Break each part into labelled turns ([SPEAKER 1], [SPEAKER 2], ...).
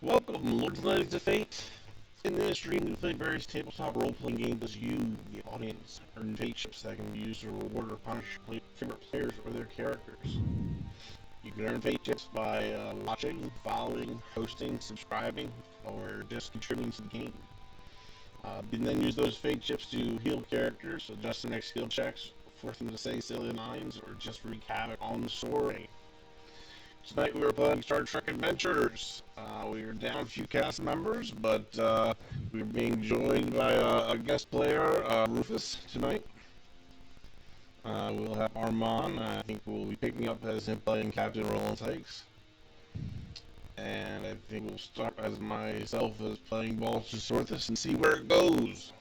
[SPEAKER 1] Welcome, Lords and Ladies of Fate. In this stream, we play various tabletop role-playing games as you, the audience, earn fate chips that can be used to reward or punish favorite players or their characters. You can earn fate chips by watching, following, hosting, subscribing, or just contributing to the game. You can then use those fate chips to heal characters, adjust their next skill checks, force them to say silly lines, or just wreak havoc on the story. Tonight we are playing Star Trek Adventures. We are down a few cast members, but we're being joined by a guest player, Rufus, tonight. We'll have Armand. I think we'll be picking up as him playing Captain Roland Sykes. And I think we'll start as myself as playing Baltus Sorthus and see where it goes.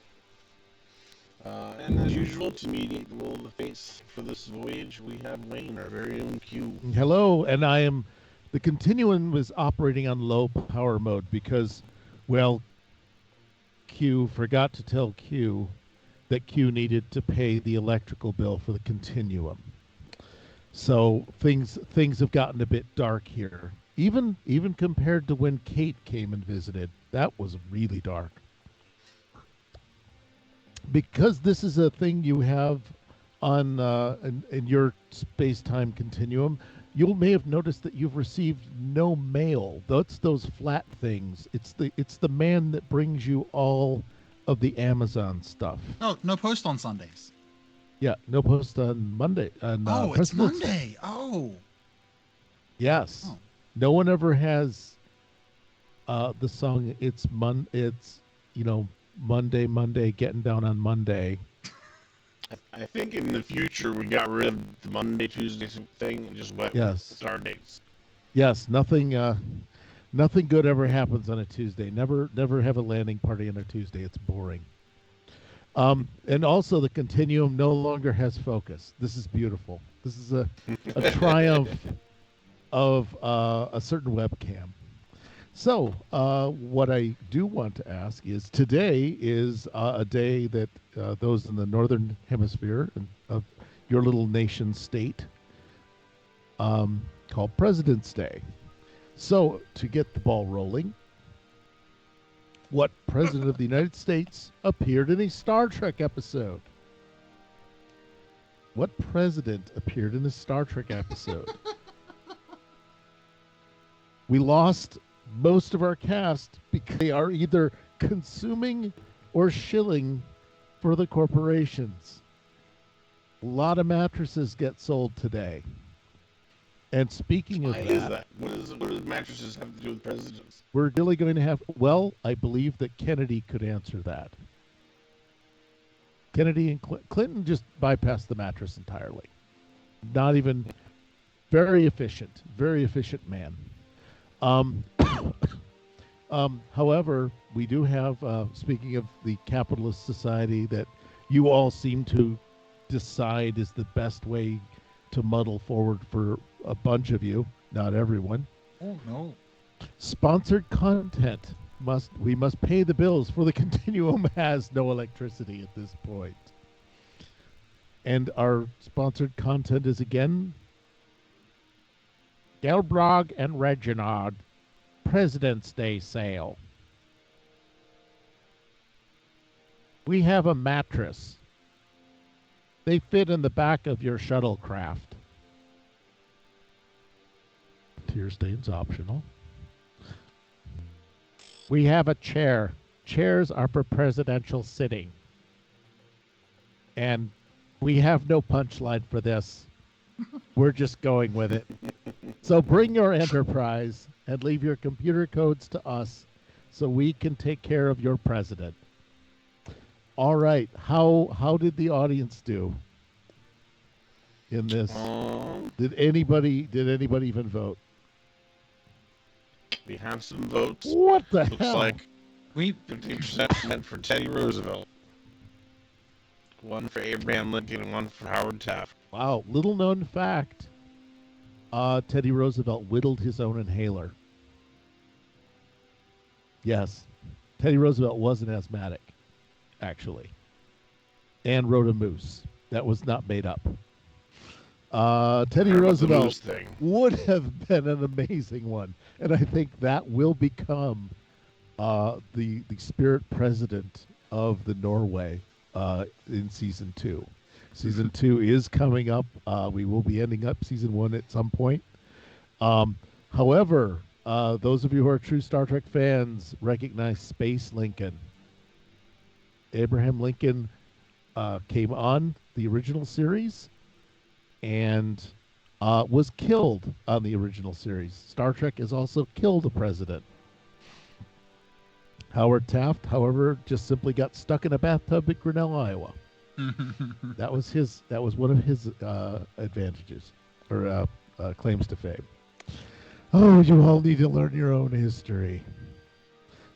[SPEAKER 1] And as usual, to mediate the will of the fates for this voyage, we have Wayne, our very own Q.
[SPEAKER 2] Hello, and the Continuum was operating on low power mode because, well, Q forgot to tell Q that Q needed to pay the electrical bill for the Continuum. So things have gotten a bit dark here. Even compared to when Kate came and visited, that was really dark. Because this is a thing you have on in your space-time continuum, you may have noticed that you've received no mail. That's those flat things. It's the man that brings you all of the Amazon stuff.
[SPEAKER 3] Oh, no post on Sundays.
[SPEAKER 2] Yeah, no post on Monday.
[SPEAKER 3] It's Monday. Oh.
[SPEAKER 2] Yes.
[SPEAKER 3] Oh.
[SPEAKER 2] No one ever has the song. It's Monday, getting down on Monday.
[SPEAKER 1] I think in the future we got rid of the Monday, Tuesday thing and just went with star dates.
[SPEAKER 2] Yes, nothing good ever happens on a Tuesday. Never have a landing party on a Tuesday. It's boring. And also the Continuum no longer has focus. This is beautiful. This is a triumph of a certain webcam. So, what I do want to ask is, today is a day that those in the Northern Hemisphere of your little nation state called President's Day. So, to get the ball rolling, what President of the United States appeared in a Star Trek episode? What president appeared in a Star Trek episode? We lost most of our cast because they are either consuming or shilling for the corporations. A lot of mattresses get sold today. And speaking of
[SPEAKER 1] Why is that? What does mattresses have to do with presidents?
[SPEAKER 2] We're really going to have, well, I believe that Kennedy could answer that. Kennedy and Clinton just bypassed the mattress entirely. Not even very efficient man. However, we do have, speaking of the capitalist society that you all seem to decide is the best way to muddle forward for a bunch of you, not everyone.
[SPEAKER 3] Oh, no.
[SPEAKER 2] Sponsored content. We must pay the bills, for the Continuum has no electricity at this point. And our sponsored content is again Gelbrog and Reginald President's Day sale. We have a mattress. They fit in the back of your shuttlecraft. Tear stains optional. We have a chair. Chairs are for presidential sitting. And we have no punchline for this. We're just going with it. So bring your enterprise and leave your computer codes to us so we can take care of your president. All right. How did the audience do in this? Did anybody even vote?
[SPEAKER 1] We have some votes.
[SPEAKER 2] What the
[SPEAKER 1] Looks
[SPEAKER 2] hell?
[SPEAKER 1] like 50% went for Teddy Roosevelt. One for Abraham Lincoln and one for Howard Taft.
[SPEAKER 2] Wow, little known fact. Teddy Roosevelt whittled his own inhaler. Yes, Teddy Roosevelt was an asthmatic, actually, and rode a moose. That was not made up. Teddy
[SPEAKER 1] Heard about the
[SPEAKER 2] Roosevelt
[SPEAKER 1] moose thing.
[SPEAKER 2] would have been an amazing one, and I think that will become the spirit president of the Norway in season 2. Season 2 is coming up. We will be ending up season 1 at some point. However, those of you who are true Star Trek fans recognize Space Lincoln. Abraham Lincoln came on the original series and was killed on the original series. Star Trek has also killed a president. Howard Taft, however, just simply got stuck in a bathtub at Grinnell, Iowa. That was one of his advantages or claims to fame. Oh, you all need to learn your own history.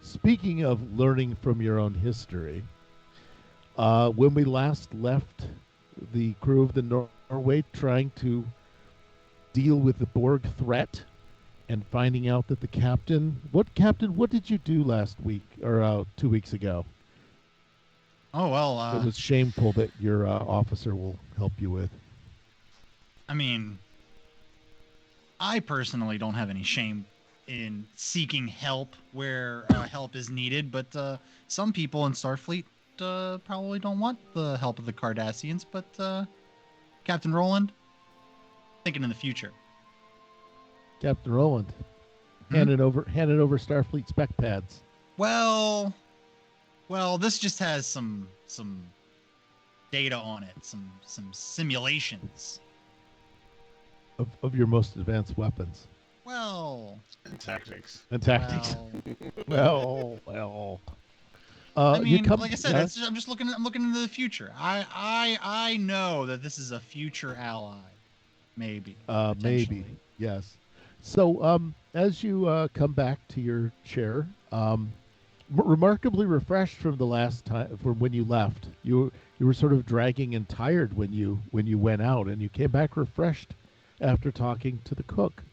[SPEAKER 2] Speaking of learning from your own history, when we last left the crew of the Norway trying to deal with the Borg threat and finding out that the captain, what did you do last week or 2 weeks ago?
[SPEAKER 3] Oh, well,
[SPEAKER 2] It was shameful that your officer will help you with.
[SPEAKER 3] I mean, I personally don't have any shame in seeking help where help is needed, but some people in Starfleet probably don't want the help of the Cardassians. But Captain Roland, thinking in the future.
[SPEAKER 2] Captain Roland, handing over Starfleet spec pads.
[SPEAKER 3] Well, this just has some data on it, some simulations.
[SPEAKER 2] Of your most advanced weapons.
[SPEAKER 3] Well,
[SPEAKER 1] And tactics.
[SPEAKER 2] Well.
[SPEAKER 3] I mean,
[SPEAKER 2] like
[SPEAKER 3] I said, I'm looking into the future. I know that this is a future ally, maybe.
[SPEAKER 2] Maybe, yes. So, as you come back to your chair, remarkably refreshed from the last time, from when you left, you were sort of dragging and tired when you went out, and you came back refreshed after talking to the cook.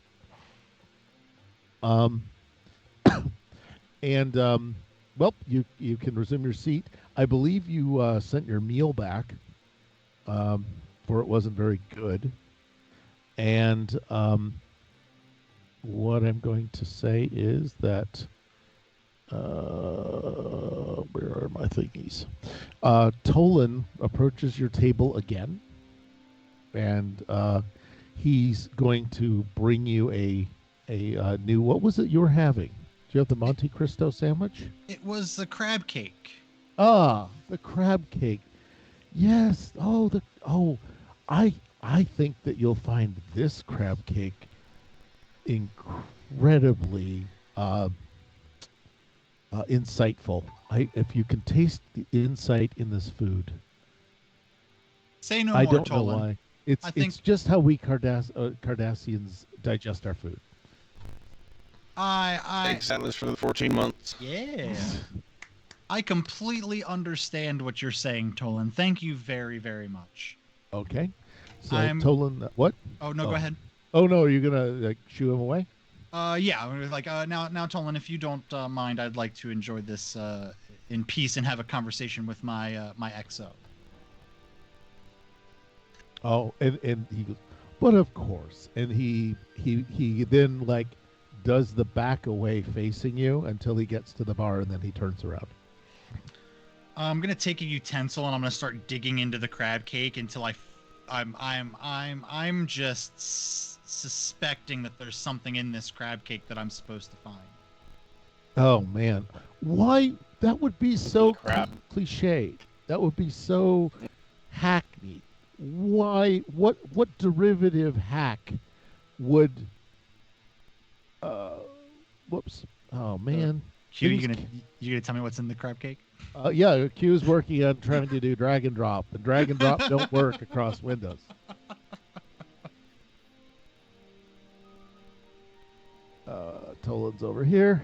[SPEAKER 2] Well, you can resume your seat. I believe you sent your meal back, for it wasn't very good. And what I'm going to say is that where are my thingies? Tolan approaches your table again, and he's going to bring you a new. What was it you were having? Do you have the Monte Cristo sandwich?
[SPEAKER 3] It was the crab cake.
[SPEAKER 2] Ah, the crab cake. Yes. I think that you'll find this crab cake incredibly insightful. If you can taste the insight in this food.
[SPEAKER 3] Say no
[SPEAKER 2] I
[SPEAKER 3] more,
[SPEAKER 2] don't know
[SPEAKER 3] Tolan.
[SPEAKER 2] why. It's just how we Cardassians digest our food.
[SPEAKER 1] Thanks, Atlas, for the 14 months.
[SPEAKER 3] Yeah. I completely understand what you're saying, Tolan. Thank you very, very much.
[SPEAKER 2] Okay. So Tolan, what?
[SPEAKER 3] Oh no, go ahead.
[SPEAKER 2] Oh no, are you gonna shoo him away?
[SPEAKER 3] Yeah. Now, Tolan, if you don't mind, I'd like to enjoy this in peace and have a conversation with my my XO.
[SPEAKER 2] Oh, and he goes, but of course, and he then does the back away facing you until he gets to the bar, and then he turns around.
[SPEAKER 3] I'm gonna take a utensil and I'm gonna start digging into the crab cake until I'm just suspecting that there's something in this crab cake that I'm supposed to find.
[SPEAKER 2] Oh man, why? That would be so cliche. That would be so hackneyed. Why? What derivative hack would? Whoops. Oh man.
[SPEAKER 3] Q, you gonna tell me what's in the crab cake?
[SPEAKER 2] Yeah, Q's working on trying to do drag and drop, and drag and drop don't work across Windows. Tolan's over here,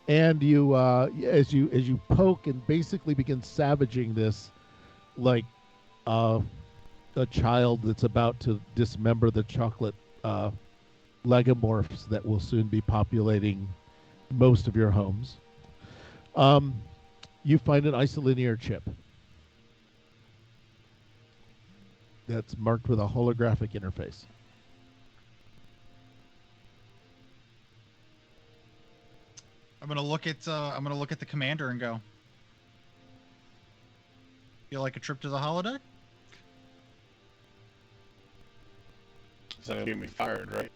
[SPEAKER 2] and you, as you poke and basically begin savaging this, like a child that's about to dismember the chocolate legomorphs that will soon be populating most of your homes. You find an isolinear chip. that's marked with a holographic interface.
[SPEAKER 3] I'm gonna look at the commander and go. Feel like a trip to the holodeck?
[SPEAKER 1] So gonna get me fired, right?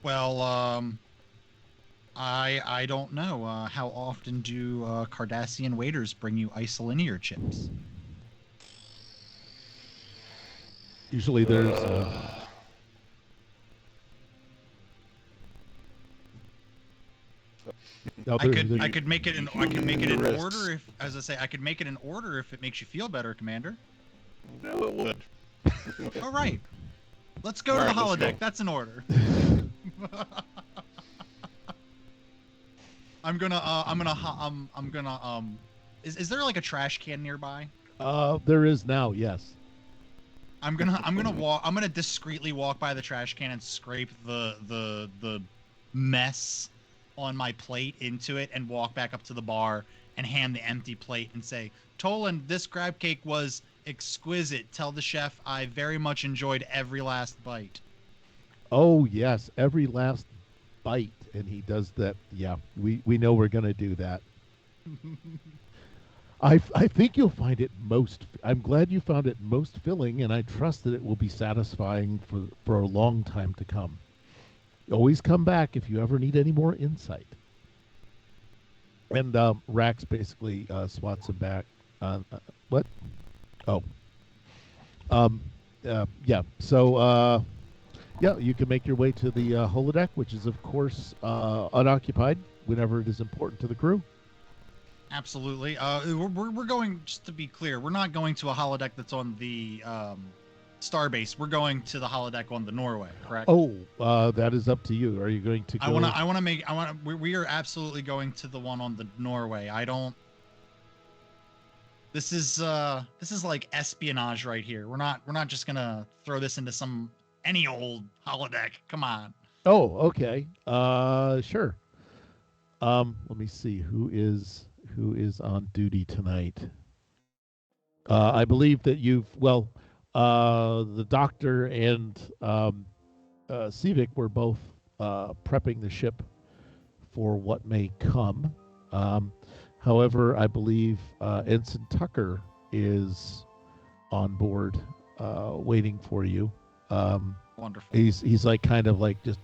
[SPEAKER 3] Well, I don't know. How often do Cardassian waiters bring you isolinear chips?
[SPEAKER 2] Usually there's
[SPEAKER 3] I could make it an order if, as I say, I could make it an order if it makes you feel better, Commander.
[SPEAKER 1] No, it would.
[SPEAKER 3] All right, let's go to the holodeck. That's an order. I'm gonna is there like a trash can nearby?
[SPEAKER 2] There is now, yes.
[SPEAKER 3] I'm gonna discreetly walk by the trash can and scrape the mess on my plate into it and walk back up to the bar and hand the empty plate and say, Toland, this crab cake was exquisite. Tell the chef I very much enjoyed every last bite.
[SPEAKER 2] Oh yes, every last bite, and he does that. Yeah, we know we're gonna do that. I think you'll find it most. I'm glad you found it most filling, and I trust that it will be satisfying for a long time to come. Always come back if you ever need any more insight. And Rax basically swats him back. What? Oh. Yeah. So, yeah, you can make your way to the holodeck, which is, of course, unoccupied whenever it is important to the crew.
[SPEAKER 3] Absolutely. We're going, just to be clear, we're not going to a holodeck that's on the Starbase. We're going to the holodeck on the Norway, correct?
[SPEAKER 2] Oh, that is up to you. Are you going to go?
[SPEAKER 3] We are absolutely going to the one on the Norway. This is like espionage right here. We're not just gonna throw this into any old holodeck. Come on.
[SPEAKER 2] Oh, okay. Sure. Let me see who is on duty tonight. I believe that the doctor and Civic were both prepping the ship for what may come. However, I believe Ensign Tucker is on board, waiting for you.
[SPEAKER 3] Wonderful.
[SPEAKER 2] He's like kind of like just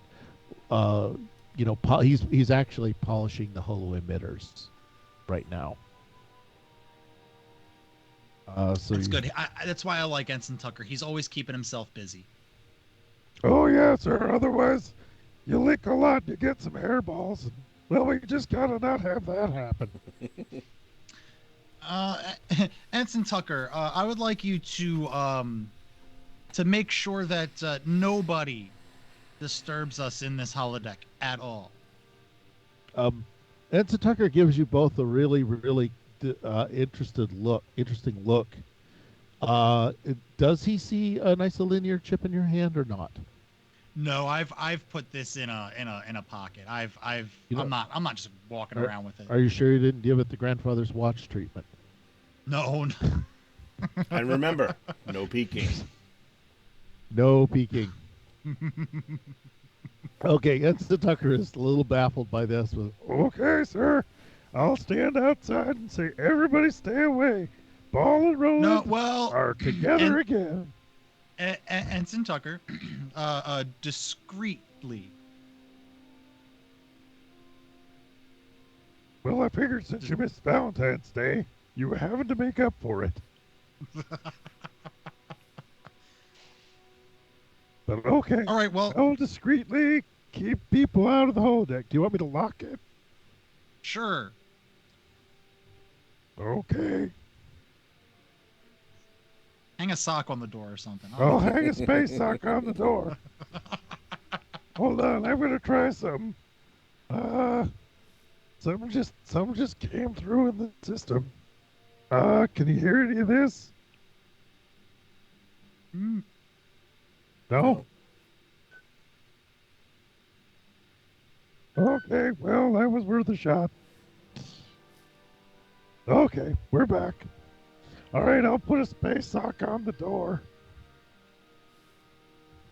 [SPEAKER 2] he's actually polishing the holo emitters right now. So
[SPEAKER 3] that's good. That's why I like Ensign Tucker. He's always keeping himself busy.
[SPEAKER 4] Oh yeah, sir. Otherwise, you lick a lot, you get some hairballs. Well, we just gotta not have that happen.
[SPEAKER 3] Ensign Tucker, I would like you to make sure that nobody disturbs us in this holodeck at all.
[SPEAKER 2] Ensign Tucker gives you both a really, really interesting look. Does he see an isolinear chip in your hand or not?
[SPEAKER 3] No, I've put this in a pocket. I'm not just walking around with it.
[SPEAKER 2] Are you sure you didn't give it the grandfather's watch treatment?
[SPEAKER 3] No.
[SPEAKER 1] And remember, no peeking.
[SPEAKER 2] No peeking. Okay, Ensign Tucker is a little baffled by this.
[SPEAKER 4] Okay, sir. I'll stand outside and say, everybody stay away. Ball and Roland are together again.
[SPEAKER 3] Ensign Tucker, discreetly.
[SPEAKER 4] Well, I figured since you missed Valentine's Day, you were having to make up for it. But okay.
[SPEAKER 3] All right, well,
[SPEAKER 4] I'll discreetly keep people out of the holodeck. Do you want me to lock it?
[SPEAKER 3] Sure.
[SPEAKER 4] Okay.
[SPEAKER 3] Hang a sock on the door or something.
[SPEAKER 4] I'll hang a space sock on the door. Hold on, I'm gonna try something. Something just came through in the system. Can you hear any of this? No? Okay, well, that was worth a shot. Okay, we're back. All right, I'll put a space sock on the door.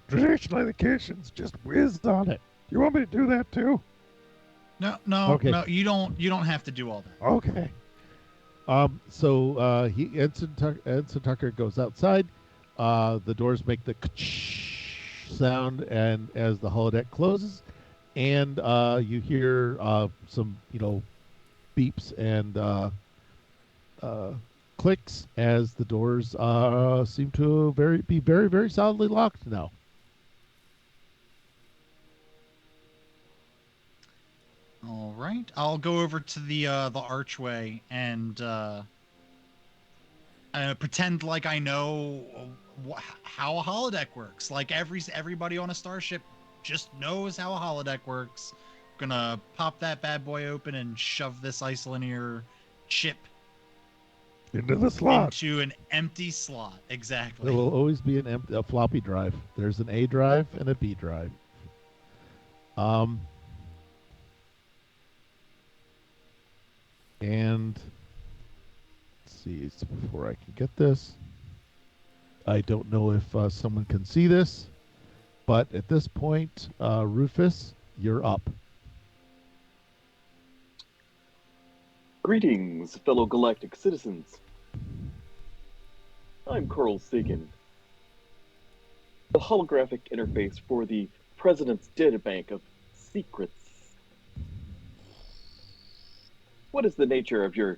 [SPEAKER 4] Traditionally, the kitchen's just whizzed on it. You want me to do that too?
[SPEAKER 2] Okay.
[SPEAKER 3] No. You don't have to do all that.
[SPEAKER 4] Okay.
[SPEAKER 2] So Ensign Tucker goes outside. The doors make the sound, and as the holodeck closes, and you hear some beeps and clicks as the doors seem to be very very solidly locked now.
[SPEAKER 3] All right, I'll go over to the archway and pretend like I know how a holodeck works. Like everybody on a starship just knows how a holodeck works. Gonna pop that bad boy open and shove this isolinear chip
[SPEAKER 4] into the slot.
[SPEAKER 3] Into an empty slot. Exactly.
[SPEAKER 2] There will always be a floppy drive. There's an A drive and a B drive. And let's see, before I can get this, I don't know if someone can see this, but at this point, Rufus, you're up.
[SPEAKER 5] Greetings, fellow galactic citizens. I'm Carl Sagan, the holographic interface for the President's Databank of Secrets. What is the nature of your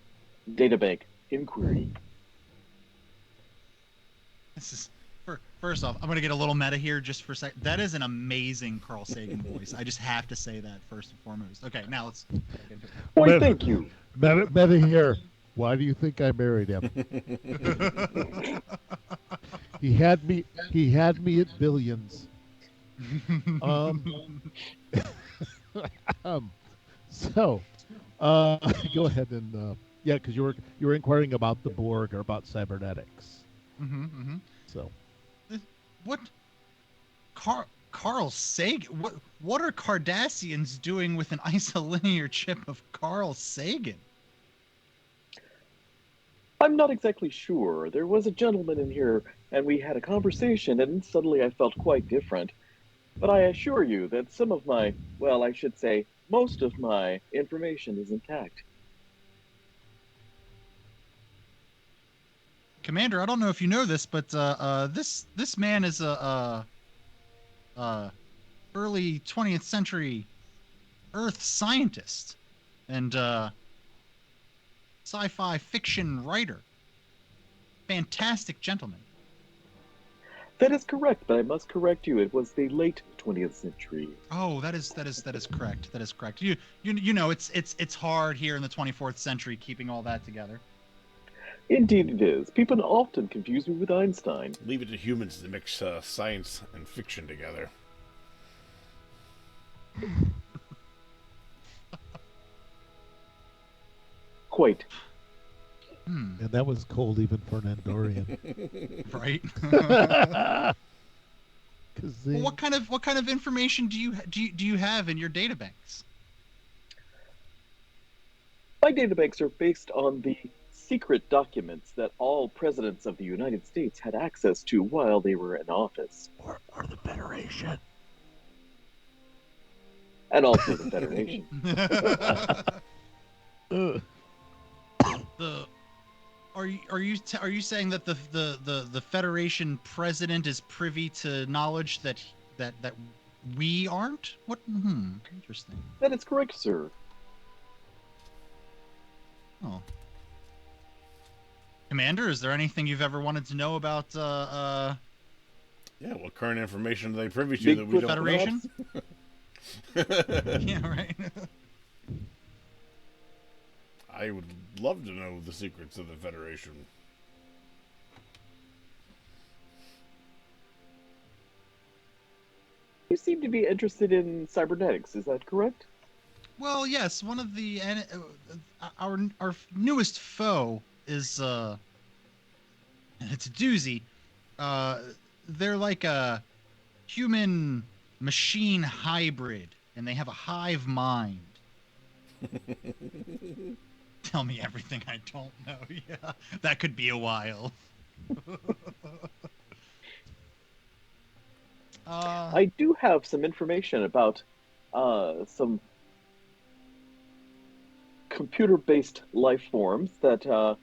[SPEAKER 5] databank inquiry?
[SPEAKER 3] This is first off, I'm gonna get a little meta here just for a sec. That is an amazing Carl Sagan voice. I just have to say that first and foremost. Okay, now let's.
[SPEAKER 5] Why, thank you.
[SPEAKER 2] Meta here. Why do you think I married him? He had me at billions. So, go ahead and because you were inquiring about the Borg or about cybernetics. So,
[SPEAKER 3] what? Carl Sagan? What are Cardassians doing with an isolinear chip of Carl Sagan?
[SPEAKER 5] I'm not exactly sure. There was a gentleman in here, and we had a conversation, and suddenly I felt quite different. But I assure you that some of my, well, I should say, most of my information is intact.
[SPEAKER 3] Commander, I don't know if you know this, but this man is a early 20th century Earth scientist and sci-fi fiction writer. Fantastic gentleman.
[SPEAKER 5] That is correct, but I must correct you. It was the late 20th century.
[SPEAKER 3] Oh, that is correct. That is correct. You know, it's hard here in the 24th century keeping all that together.
[SPEAKER 5] Indeed it is. People often confuse me with Einstein.
[SPEAKER 1] Leave it to humans to mix science and fiction together.
[SPEAKER 5] Quite.
[SPEAKER 2] And that was cold even for an Andorian.
[SPEAKER 3] Right?
[SPEAKER 2] Well,
[SPEAKER 3] what kind of information do you have in your databanks?
[SPEAKER 5] My databanks are based on the secret documents that all presidents of the United States had access to while they were in office.
[SPEAKER 2] Or the Federation.
[SPEAKER 5] And also the Federation.
[SPEAKER 3] Are you saying that the Federation president is privy to knowledge that we aren't? What? Interesting.
[SPEAKER 5] That is correct, sir.
[SPEAKER 3] Oh. Commander, is there anything you've ever wanted to know about
[SPEAKER 1] Yeah, what current information are they privy to
[SPEAKER 5] Big
[SPEAKER 1] that we don't
[SPEAKER 3] Federation?
[SPEAKER 1] know?
[SPEAKER 3] Yeah, right.
[SPEAKER 1] I would love to know the secrets of the Federation.
[SPEAKER 5] You seem to be interested in cybernetics, is that correct?
[SPEAKER 3] Well, yes. One of the our newest foe is it's a doozy. They're like a human machine hybrid, and they have a hive mind. Tell me everything I don't know. Yeah, that could be a while.
[SPEAKER 5] I do have some information about some computer-based life forms that the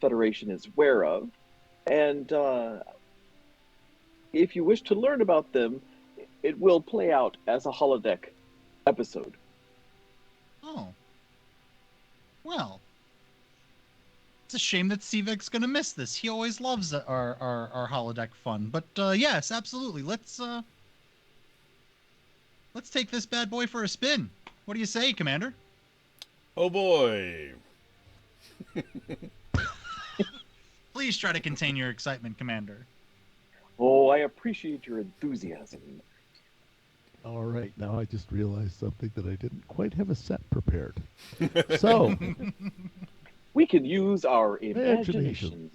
[SPEAKER 5] Federation is aware of, and if you wish to learn about them, it will play out as a holodeck episode.
[SPEAKER 3] Oh. Well, it's a shame that Sivek's gonna miss this. He always loves our holodeck fun. But yes, absolutely. Let's take this bad boy for a spin. What do you say, Commander?
[SPEAKER 6] Oh boy.
[SPEAKER 3] Please try to contain your excitement, Commander.
[SPEAKER 5] Oh, I appreciate your enthusiasm.
[SPEAKER 2] All right, now I just realized something that I didn't quite have a set prepared. So,
[SPEAKER 5] we can use our
[SPEAKER 2] imagination.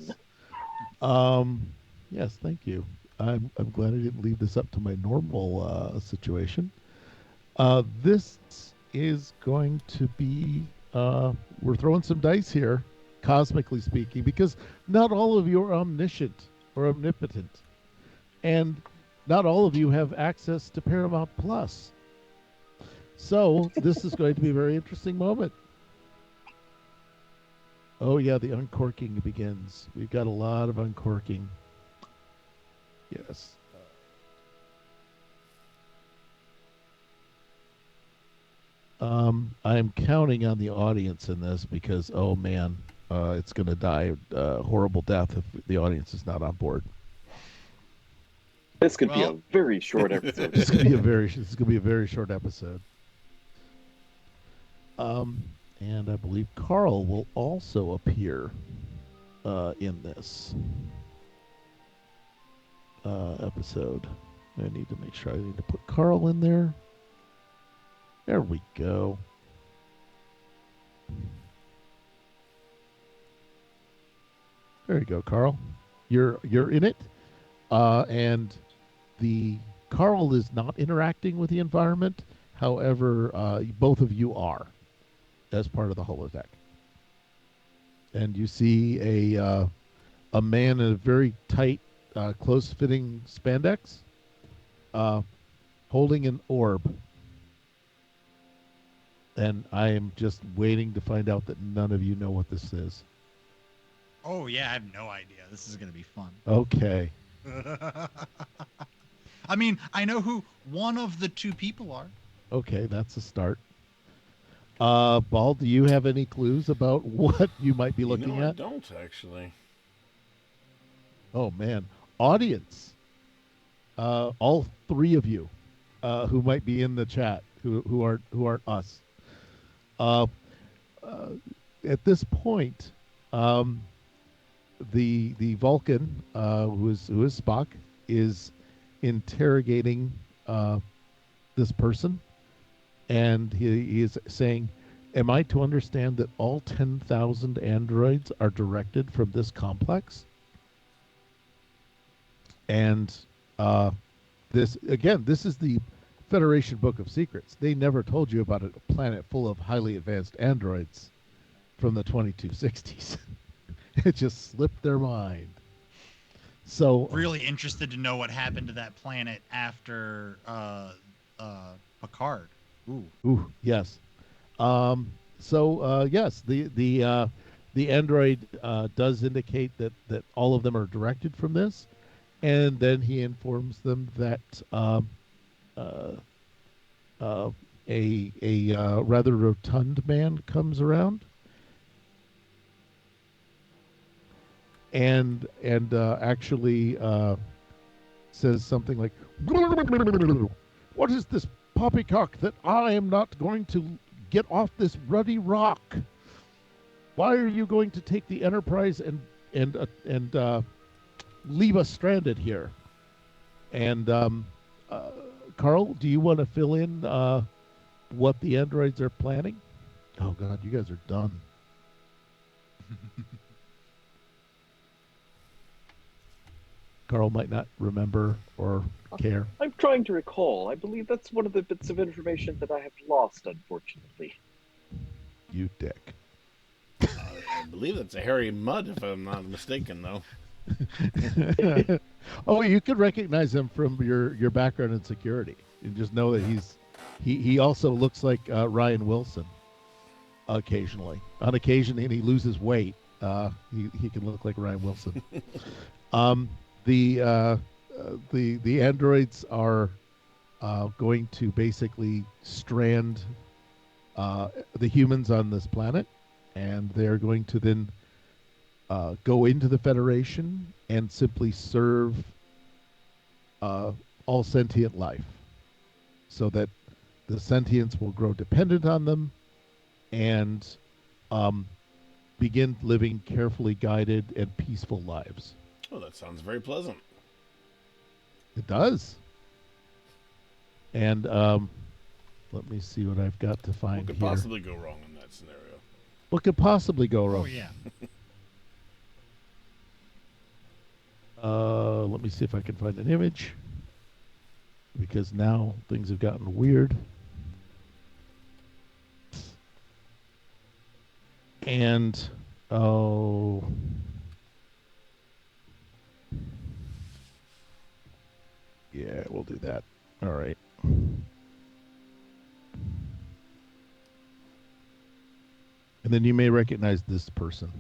[SPEAKER 2] Yes, thank you. I'm glad I didn't leave this up to my normal situation. This is going to be we're throwing some dice here, cosmically speaking, because not all of you are omniscient or omnipotent, and not all of you have access to Paramount Plus. So this is going to be a very interesting moment. Oh yeah, the uncorking begins. We've got a lot of uncorking. Yes. I'm counting on the audience in this because, oh man, it's going to die a horrible death if the audience is not on board.
[SPEAKER 5] This could be a very short episode.
[SPEAKER 2] This is going to be a very short episode. And I believe Carl will also appear in this episode. I need to make sure I need to put Carl in there. There we go. There you go, Carl. You're in it, and the Carl is not interacting with the environment. However, both of you are as part of the holodeck, and you see a man in a very tight, close-fitting spandex, holding an orb. And I am just waiting to find out that none of you know what this is.
[SPEAKER 3] Oh, yeah, I have no idea. This is going to be fun.
[SPEAKER 2] Okay.
[SPEAKER 3] I mean, I know who one of the two people are.
[SPEAKER 2] Okay, that's a start. Ball, do you have any clues about what you might be looking at?
[SPEAKER 6] I don't, actually.
[SPEAKER 2] Oh, man. Audience. All three of you who might be in the chat, who aren't us. At this point, the Vulcan, who is Spock, is interrogating this person, and he is saying, "Am I to understand that all 10,000 androids are directed from this complex?" And this is the Federation Book of Secrets. They never told you about a planet full of highly advanced androids from the 2260s. It just slipped their mind. So
[SPEAKER 3] really interested to know what happened to that planet after Picard.
[SPEAKER 2] Ooh, yes. Yes, the android does indicate that all of them are directed from this, and then he informs them that a rather rotund man comes around and actually says something like, "What is this poppycock that I am not going to get off this ruddy rock? Why are you going to take the Enterprise and leave us stranded here?" And Carl, do you want to fill in what the androids are planning? Oh God, you guys are done. Carl might not remember or care.
[SPEAKER 5] I'm trying to recall. I believe that's one of the bits of information that I have lost, unfortunately.
[SPEAKER 2] You dick.
[SPEAKER 6] believe that's a hairy mud, if I'm not mistaken, though.
[SPEAKER 2] Oh, you could recognize him from your background in security. You just know that he also looks like Ryan Wilson occasionally. On occasion, and he loses weight. He can look like Ryan Wilson. um, the androids are going to basically strand the humans on this planet, and they're going to then go into the Federation and simply serve all sentient life, so that the sentients will grow dependent on them and um, begin living carefully guided and peaceful lives.
[SPEAKER 6] Oh, that sounds very pleasant.
[SPEAKER 2] It does. And let me see what I've got to find
[SPEAKER 6] What could
[SPEAKER 2] here.
[SPEAKER 6] possibly go wrong in that scenario?
[SPEAKER 2] What could possibly go wrong?
[SPEAKER 3] Oh yeah.
[SPEAKER 2] Let me see if I can find an image, because now things have gotten weird. And oh, yeah, we'll do that. All right. And then you may recognize this person.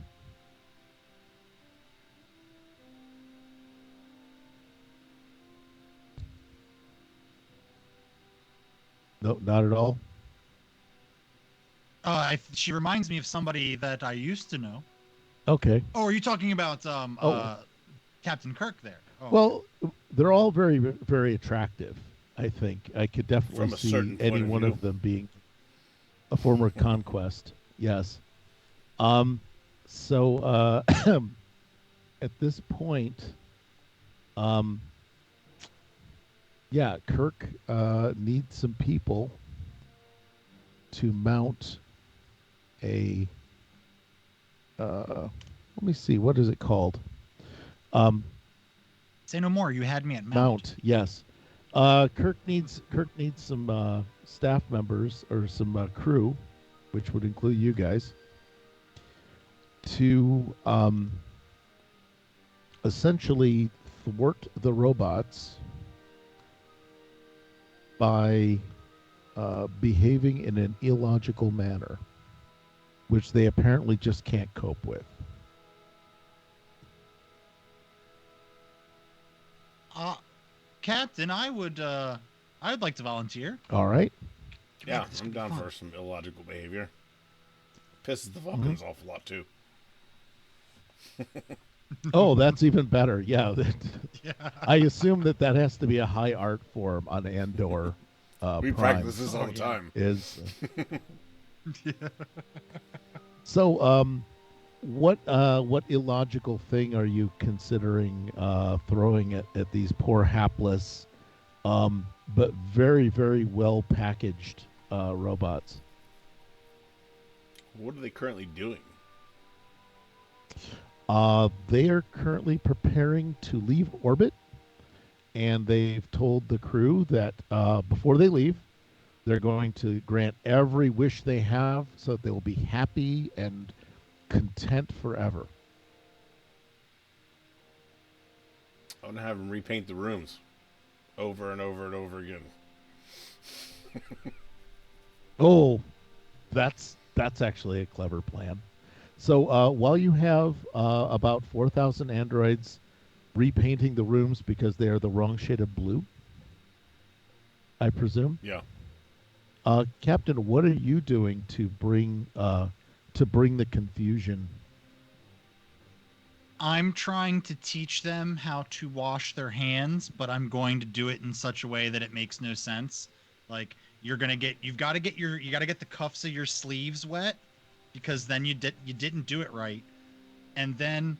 [SPEAKER 2] No, not at all.
[SPEAKER 3] She reminds me of somebody that I used to know.
[SPEAKER 2] Okay.
[SPEAKER 3] Oh, are you talking about Captain Kirk there? Oh.
[SPEAKER 2] Well, they're all very, very attractive. I think I could definitely
[SPEAKER 6] From a
[SPEAKER 2] see
[SPEAKER 6] certain
[SPEAKER 2] any
[SPEAKER 6] point of
[SPEAKER 2] one
[SPEAKER 6] view.
[SPEAKER 2] of them being a former conquest. Yes. So at this point, yeah, Kirk needs some people to mount a. Let me see. What is it called?
[SPEAKER 3] Say no more. You had me at
[SPEAKER 2] Mount. Yes. Kirk needs some staff members or some crew, which would include you guys, to essentially thwart the robots by behaving in an illogical manner, which they apparently just can't cope with.
[SPEAKER 3] Captain, I'd like to volunteer.
[SPEAKER 2] All right.
[SPEAKER 6] Yeah, I'm down for some illogical behavior. Pisses the Vulcans off a lot, too.
[SPEAKER 2] Oh, that's even better. Yeah.
[SPEAKER 3] Yeah.
[SPEAKER 2] I assume that has to be a high art form on Andor.
[SPEAKER 6] We
[SPEAKER 2] Prime
[SPEAKER 6] practice this all the time.
[SPEAKER 2] is.
[SPEAKER 3] Yeah.
[SPEAKER 2] So, what illogical thing are you considering throwing at these poor hapless, but very, very well packaged robots?
[SPEAKER 6] What are they currently doing?
[SPEAKER 2] They are currently preparing to leave orbit, and they've told the crew that before they leave, they're going to grant every wish they have so that they will be happy and content forever.
[SPEAKER 6] I want to have them repaint the rooms over and over and over again.
[SPEAKER 2] Oh, that's actually a clever plan. So while you have about 4,000 androids repainting the rooms because they are the wrong shade of blue, I presume.
[SPEAKER 6] Yeah.
[SPEAKER 2] Captain, what are you doing to bring the confusion?
[SPEAKER 3] I'm trying to teach them how to wash their hands, but I'm going to do it in such a way that it makes no sense. Like you've got to get the cuffs of your sleeves wet, because then you didn't do it right. And then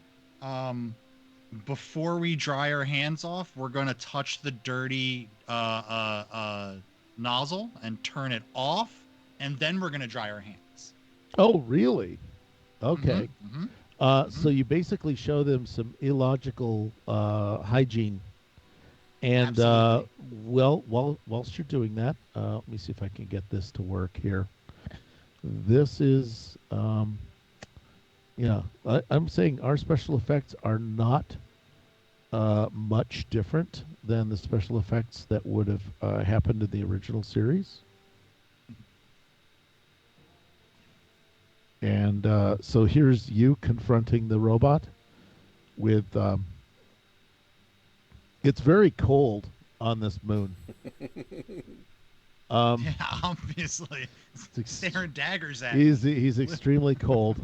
[SPEAKER 3] before we dry our hands off, we're going to touch the dirty nozzle and turn it off, and then we're going to dry our hands.
[SPEAKER 2] Oh, really? Okay.
[SPEAKER 3] Mm-hmm.
[SPEAKER 2] So you basically show them some illogical hygiene. And whilst you're doing that, let me see if I can get this to work here. This is Yeah, I'm saying our special effects are not much different than the special effects that would have happened in the original series. And so here's you confronting the robot with. It's very cold on this moon.
[SPEAKER 3] Yeah, obviously. Staring daggers at me.
[SPEAKER 2] He's extremely cold.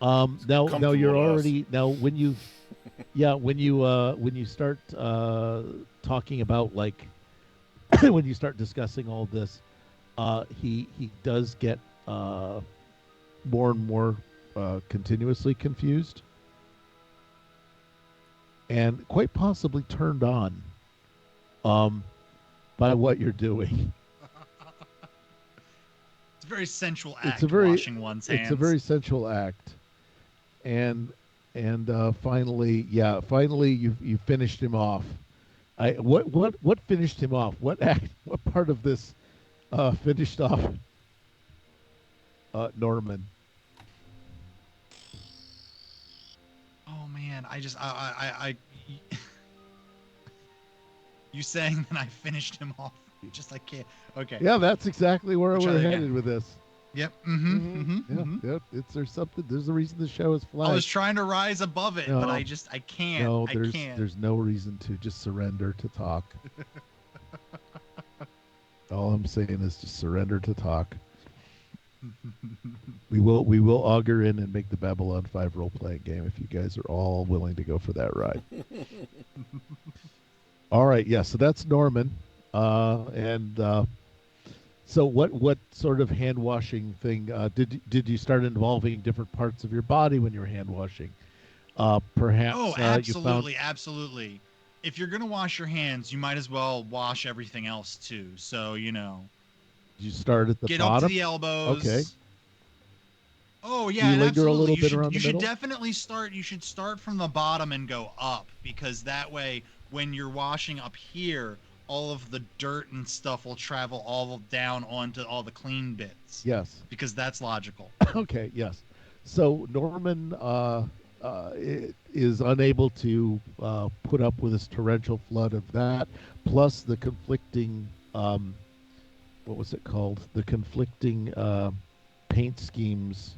[SPEAKER 2] Now you're already when you when you start talking about like when you start discussing all this, he does get more and more continuously confused and quite possibly turned on by what you're doing.
[SPEAKER 3] It's a very sensual act. Washing one's hands.
[SPEAKER 2] It's a very sensual act, and finally you finished him off. What finished him off? What part of this finished off Norman?
[SPEAKER 3] Oh man, I you saying that I finished him off? Just like can't. Okay.
[SPEAKER 2] Yeah, that's exactly where we're headed with this.
[SPEAKER 3] Yep.
[SPEAKER 2] Yep. There's something. There's a reason the show is flagged.
[SPEAKER 3] I was trying to rise above it, but I can't.
[SPEAKER 2] No,
[SPEAKER 3] I can't.
[SPEAKER 2] There's no reason to just surrender to talk. All I'm saying is just surrender to talk. We will auger in and make the Babylon 5 role playing game if you guys are all willing to go for that ride. All right, yeah. So that's Norman, so what sort of hand washing thing did you start involving different parts of your body when you were hand washing? Perhaps.
[SPEAKER 3] Oh, absolutely, absolutely. If you're gonna wash your hands, you might as well wash everything else too. So
[SPEAKER 2] you start at the
[SPEAKER 3] get
[SPEAKER 2] bottom?
[SPEAKER 3] Up to the elbows.
[SPEAKER 2] Okay.
[SPEAKER 3] Oh yeah,
[SPEAKER 2] you linger
[SPEAKER 3] absolutely.
[SPEAKER 2] a little bit around the middle?
[SPEAKER 3] You should definitely start. You should start from the bottom and go up, because that way, when you're washing up here, all of the dirt and stuff will travel all down onto all the clean bits.
[SPEAKER 2] Yes.
[SPEAKER 3] Because that's logical.
[SPEAKER 2] Okay. Yes. So Norman is unable to put up with this torrential flood of that, plus the conflicting. What was it called? The conflicting paint schemes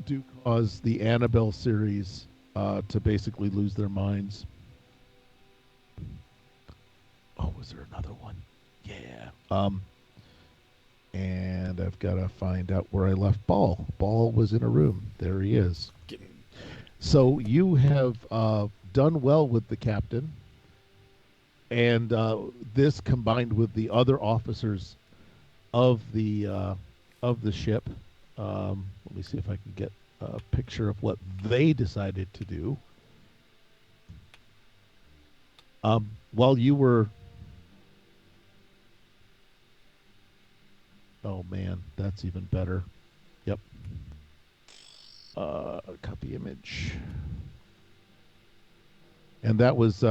[SPEAKER 2] do cause the Annabelle series to basically lose their minds. Oh, was there another one? Yeah. And I've got to find out where I left Ball. Ball was in a room. There he is. So you have done well with the captain. And this combined with the other officers of the ship. Let me see if I can get a picture of what they decided to do. While you were... Oh, man, that's even better. Yep. Copy image. And that was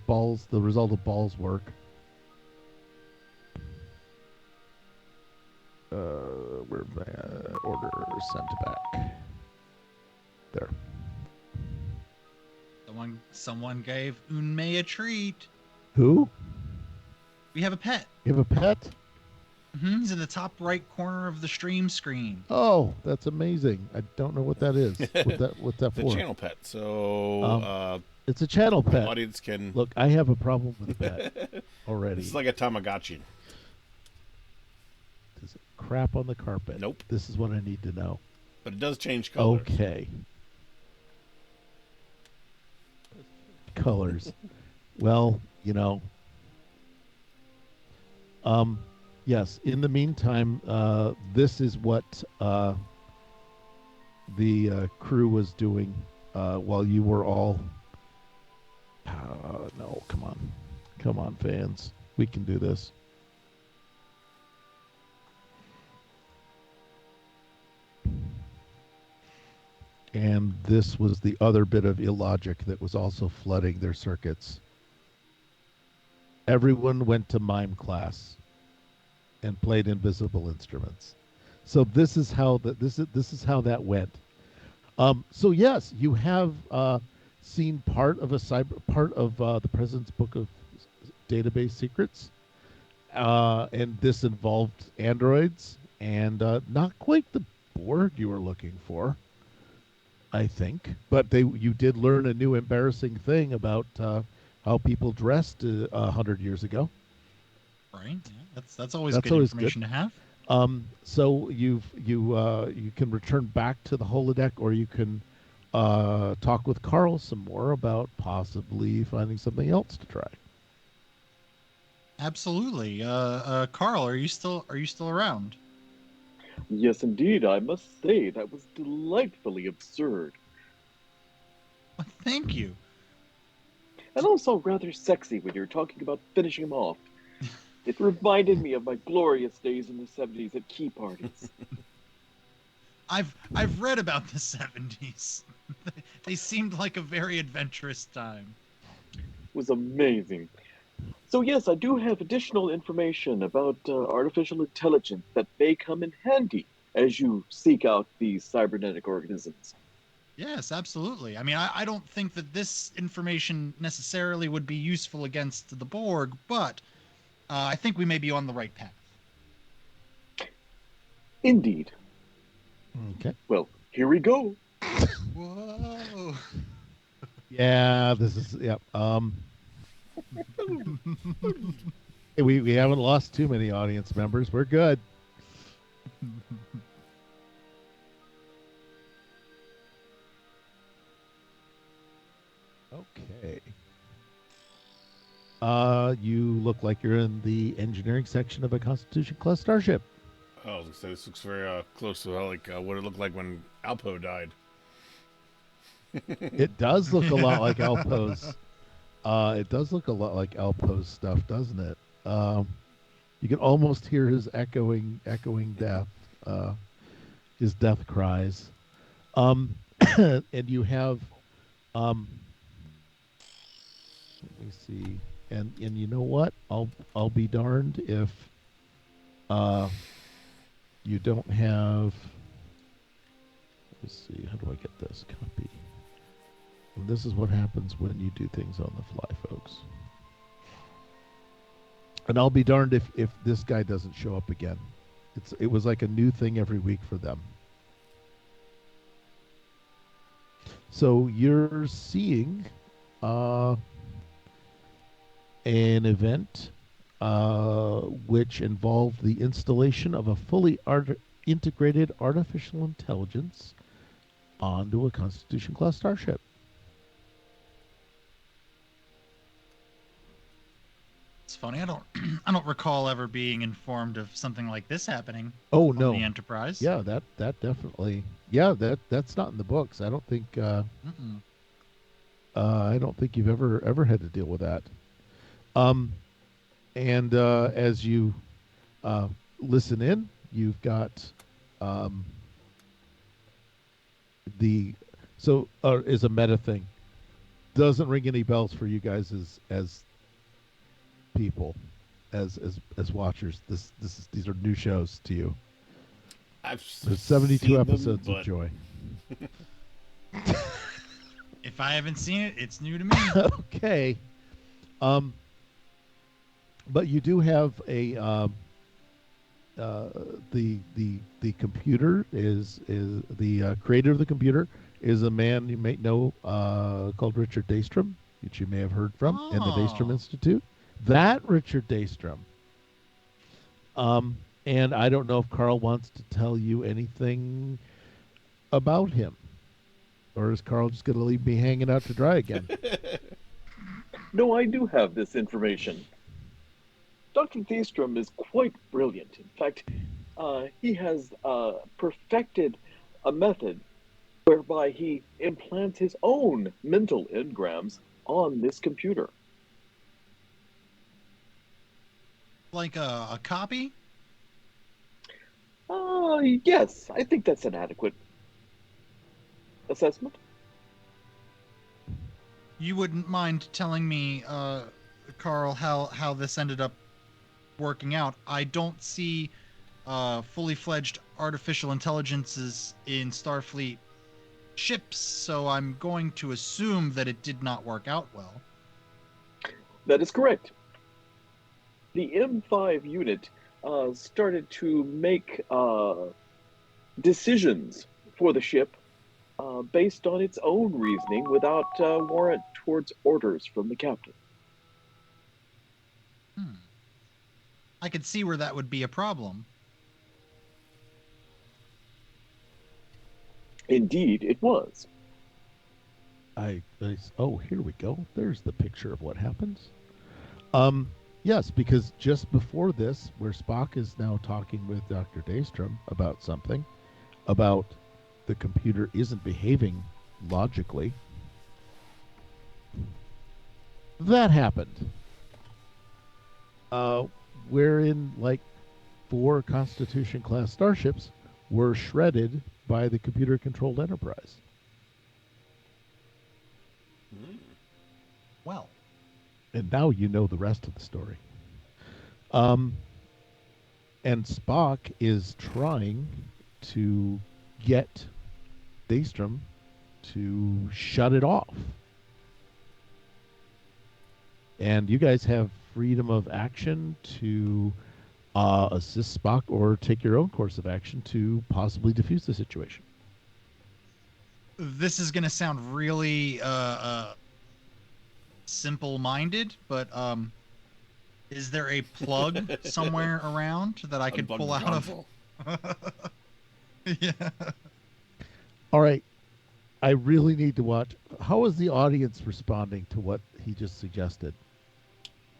[SPEAKER 2] Ball's, the result of Ball's work. Where's my order sent back? There.
[SPEAKER 3] Someone gave Unmei a treat.
[SPEAKER 2] Who?
[SPEAKER 3] We have a pet.
[SPEAKER 2] You have a pet?
[SPEAKER 3] He's in the top right corner of the stream screen.
[SPEAKER 2] Oh, that's amazing. I don't know what that is. What's that for?
[SPEAKER 6] The channel pet. So
[SPEAKER 2] it's a channel pet.
[SPEAKER 6] Audience can
[SPEAKER 2] look. I have a problem with that already.
[SPEAKER 6] It's like a Tamagotchi.
[SPEAKER 2] Does it crap on the carpet?
[SPEAKER 6] Nope.
[SPEAKER 2] This is what I need to know.
[SPEAKER 6] But it does change colors.
[SPEAKER 2] Okay. Colors. Well, yes. In the meantime, this is what the crew was doing while you were all... no, come on, fans. We can do this. And this was the other bit of illogic that was also flooding their circuits. Everyone went to mime class and played invisible instruments. So this is how this is how that went. So yes, you have seen part of the president's book of database secrets, and this involved androids and not quite the Borg you were looking for, I think. But you did learn a new embarrassing thing about how people dressed 100 years ago.
[SPEAKER 3] Right. Yeah. That's always
[SPEAKER 2] That's
[SPEAKER 3] good
[SPEAKER 2] always good.
[SPEAKER 3] information to have.
[SPEAKER 2] So you can return back to the holodeck, or you can talk with Carl some more about possibly finding something else to try.
[SPEAKER 3] Absolutely. Carl, are you still around?
[SPEAKER 5] Yes, indeed, I must say that was delightfully absurd.
[SPEAKER 3] Well, thank you.
[SPEAKER 5] And also rather sexy when you're talking about finishing him off. It reminded me of my glorious days in the 70s at key parties.
[SPEAKER 3] I've read about the 70s. They seemed like a very adventurous time.
[SPEAKER 5] It was amazing. So yes, I do have additional information about artificial intelligence that may come in handy as you seek out these cybernetic organisms.
[SPEAKER 3] Yes, absolutely. I mean, I don't think that this information necessarily would be useful against the Borg, but I think we may be on the right path.
[SPEAKER 5] Indeed.
[SPEAKER 2] Okay.
[SPEAKER 5] Well, here we go.
[SPEAKER 3] Whoa.
[SPEAKER 2] Yeah, this is yep. We haven't lost too many audience members. We're good. Okay. You look like you're in the engineering section of a Constitution class starship.
[SPEAKER 6] Oh, I was gonna say this looks very close to what it looked like when Alpo died.
[SPEAKER 2] It does look a lot like Alpo's. It does look a lot like Alpo's stuff, doesn't it? You can almost hear his echoing death, his death cries. And you have, let me see, and you know what? I'll be darned if, you don't have. Let's see. How do I get this copy? And this is what happens when you do things on the fly, folks. And I'll be darned if this guy doesn't show up again. It was like a new thing every week for them. So you're seeing an event which involved the installation of a fully integrated artificial intelligence onto a Constitution class starship.
[SPEAKER 3] It's funny. I don't recall ever being informed of something like this happening.
[SPEAKER 2] Oh
[SPEAKER 3] on
[SPEAKER 2] no,
[SPEAKER 3] the Enterprise.
[SPEAKER 2] Yeah, that definitely. Yeah, that's not in the books. I don't think. I don't think you've ever had to deal with that. And as you listen in, you've got the is a meta thing. Doesn't ring any bells for you guys as people, as watchers. These are new shows to you. There's 72 episodes of Joy.
[SPEAKER 3] If I haven't seen it, it's new to me.
[SPEAKER 2] Okay. But you do have a the computer is the creator of the computer is a man you may know called Richard Daystrom, which you may have heard from in the Daystrom Institute. That Richard Daystrom. And I don't know if Carl wants to tell you anything about him. Or is Carl just going to leave me hanging out to dry again?
[SPEAKER 5] No, I do have this information. Dr. Thiestrom is quite brilliant. In fact, he has perfected a method whereby he implants his own mental engrams on this computer.
[SPEAKER 3] Like a copy?
[SPEAKER 5] Yes, I think that's an adequate assessment.
[SPEAKER 3] You wouldn't mind telling me, Carl, how this ended up working out? I don't see fully fledged artificial intelligences in Starfleet ships, so I'm going to assume that it did not work out well.
[SPEAKER 5] That is correct. The M5 unit started to make decisions for the ship based on its own reasoning without warrant towards orders from the captain.
[SPEAKER 3] I could see where that would be a problem.
[SPEAKER 5] Indeed, it was.
[SPEAKER 2] Oh, here we go. There's the picture of what happens. Yes, because just before this, where Spock is now talking with Dr. Daystrom about something, about the computer isn't behaving logically, that happened. Wherein, like, 4 Constitution-class starships were shredded by the computer-controlled Enterprise.
[SPEAKER 3] Well.
[SPEAKER 2] And now you know the rest of the story. And Spock is trying to get Daystrom to shut it off. And you guys have freedom of action to assist Spock or take your own course of action to possibly defuse the situation.
[SPEAKER 3] This is going to sound really simple-minded, but is there a plug somewhere around that I could pull out of? Yeah.
[SPEAKER 2] All right. I really need to watch. How is the audience responding to what he just suggested?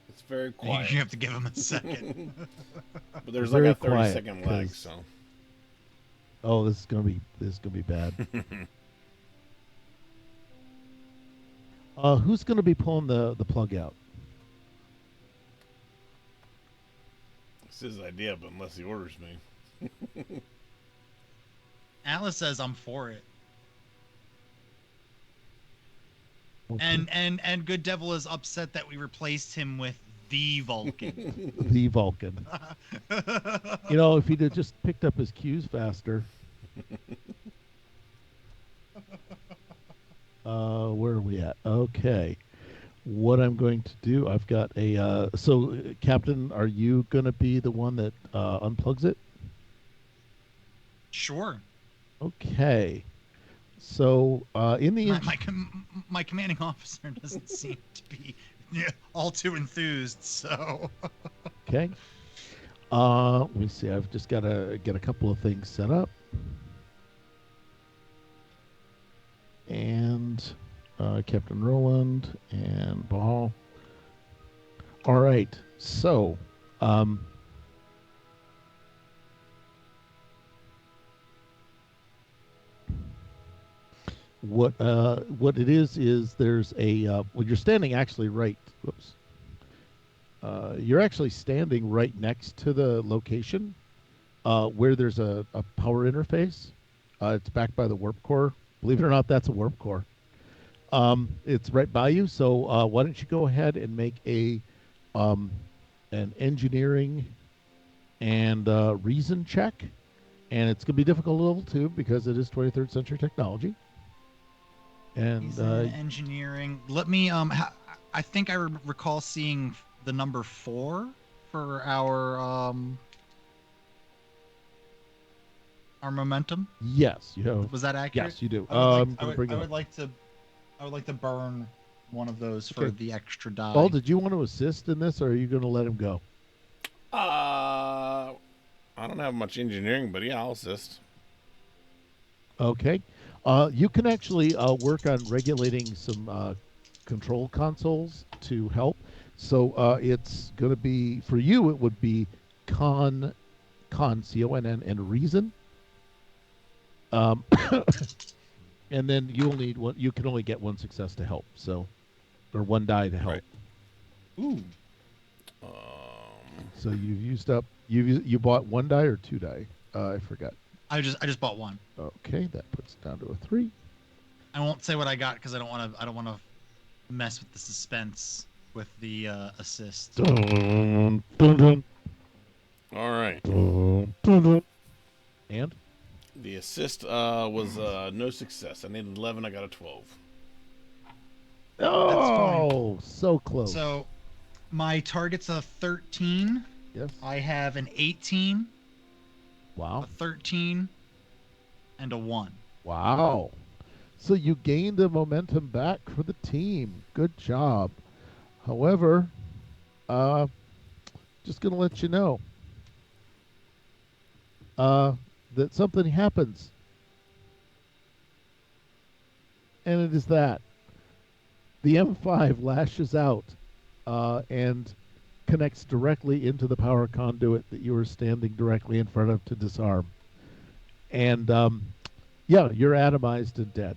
[SPEAKER 6] It's very quiet.
[SPEAKER 3] You have to give him a second.
[SPEAKER 6] But there's
[SPEAKER 2] Very
[SPEAKER 6] like a 30
[SPEAKER 2] quiet,
[SPEAKER 6] second lag, so.
[SPEAKER 2] Oh, this is gonna be bad. Who's gonna be pulling the plug out?
[SPEAKER 6] It's his idea, but unless he orders me.
[SPEAKER 3] Atlas says I'm for it.
[SPEAKER 2] Okay.
[SPEAKER 3] And Good Devil is upset that we replaced him with the Vulcan.
[SPEAKER 2] The Vulcan. You know, if he'd have just picked up his cues faster. Where are we at? Okay. What I'm going to do, I've got a... so, Captain, are you going to be the one that unplugs it?
[SPEAKER 3] Sure.
[SPEAKER 2] Okay. So, in the...
[SPEAKER 3] My commanding officer doesn't seem to be all too enthused, so...
[SPEAKER 2] Okay. Let me see. I've just got to get a couple of things set up. And Captain Roland and Ball. All right. So, what it is there's a well, you're standing actually right. Whoops. You're actually standing right next to the location where there's a power interface. It's backed by the warp core. Believe it or not, that's a warp core. It's right by you. So why don't you go ahead and make an engineering and reason check. And it's going to be difficult level 2 because it is 23rd century technology. And
[SPEAKER 3] engineering. Let me. I think I recall seeing the number 4 for our momentum.
[SPEAKER 2] Yes, you have.
[SPEAKER 3] Was that accurate?
[SPEAKER 2] Yes, you do.
[SPEAKER 3] I would like to burn one of those for the extra die.
[SPEAKER 2] Paul, did you want to assist in this, or are you going to let him go?
[SPEAKER 6] I don't have much engineering, but yeah, I'll assist.
[SPEAKER 2] Okay. You can actually work on regulating some control consoles to help. So it's going to be, for you, it would be C-O-N-N, and reason. And then you can only get 1 success to help, so, or 1 die to help.
[SPEAKER 6] Right.
[SPEAKER 3] Ooh.
[SPEAKER 2] So you've used up, you bought 1 die or 2 die? I forgot.
[SPEAKER 3] I just bought 1.
[SPEAKER 2] Okay, that puts it down to a 3.
[SPEAKER 3] I won't say what I got because I don't want to mess with the suspense with the assist.
[SPEAKER 2] Dun, dun, dun.
[SPEAKER 6] All right.
[SPEAKER 2] And
[SPEAKER 6] The assist was no success. I needed 11. I got a 12.
[SPEAKER 3] That's fine.
[SPEAKER 2] oh, so close.
[SPEAKER 3] So my target's a 13.
[SPEAKER 2] Yes.
[SPEAKER 3] I have an 18,
[SPEAKER 2] Wow.
[SPEAKER 3] a 13, and a 1.
[SPEAKER 2] Wow. So you gained the momentum back for the team. Good job. However, just going to let you know that something happens. And it is that the M5 lashes out and connects directly into the power conduit that you were standing directly in front of to disarm. And yeah, you're atomized and dead.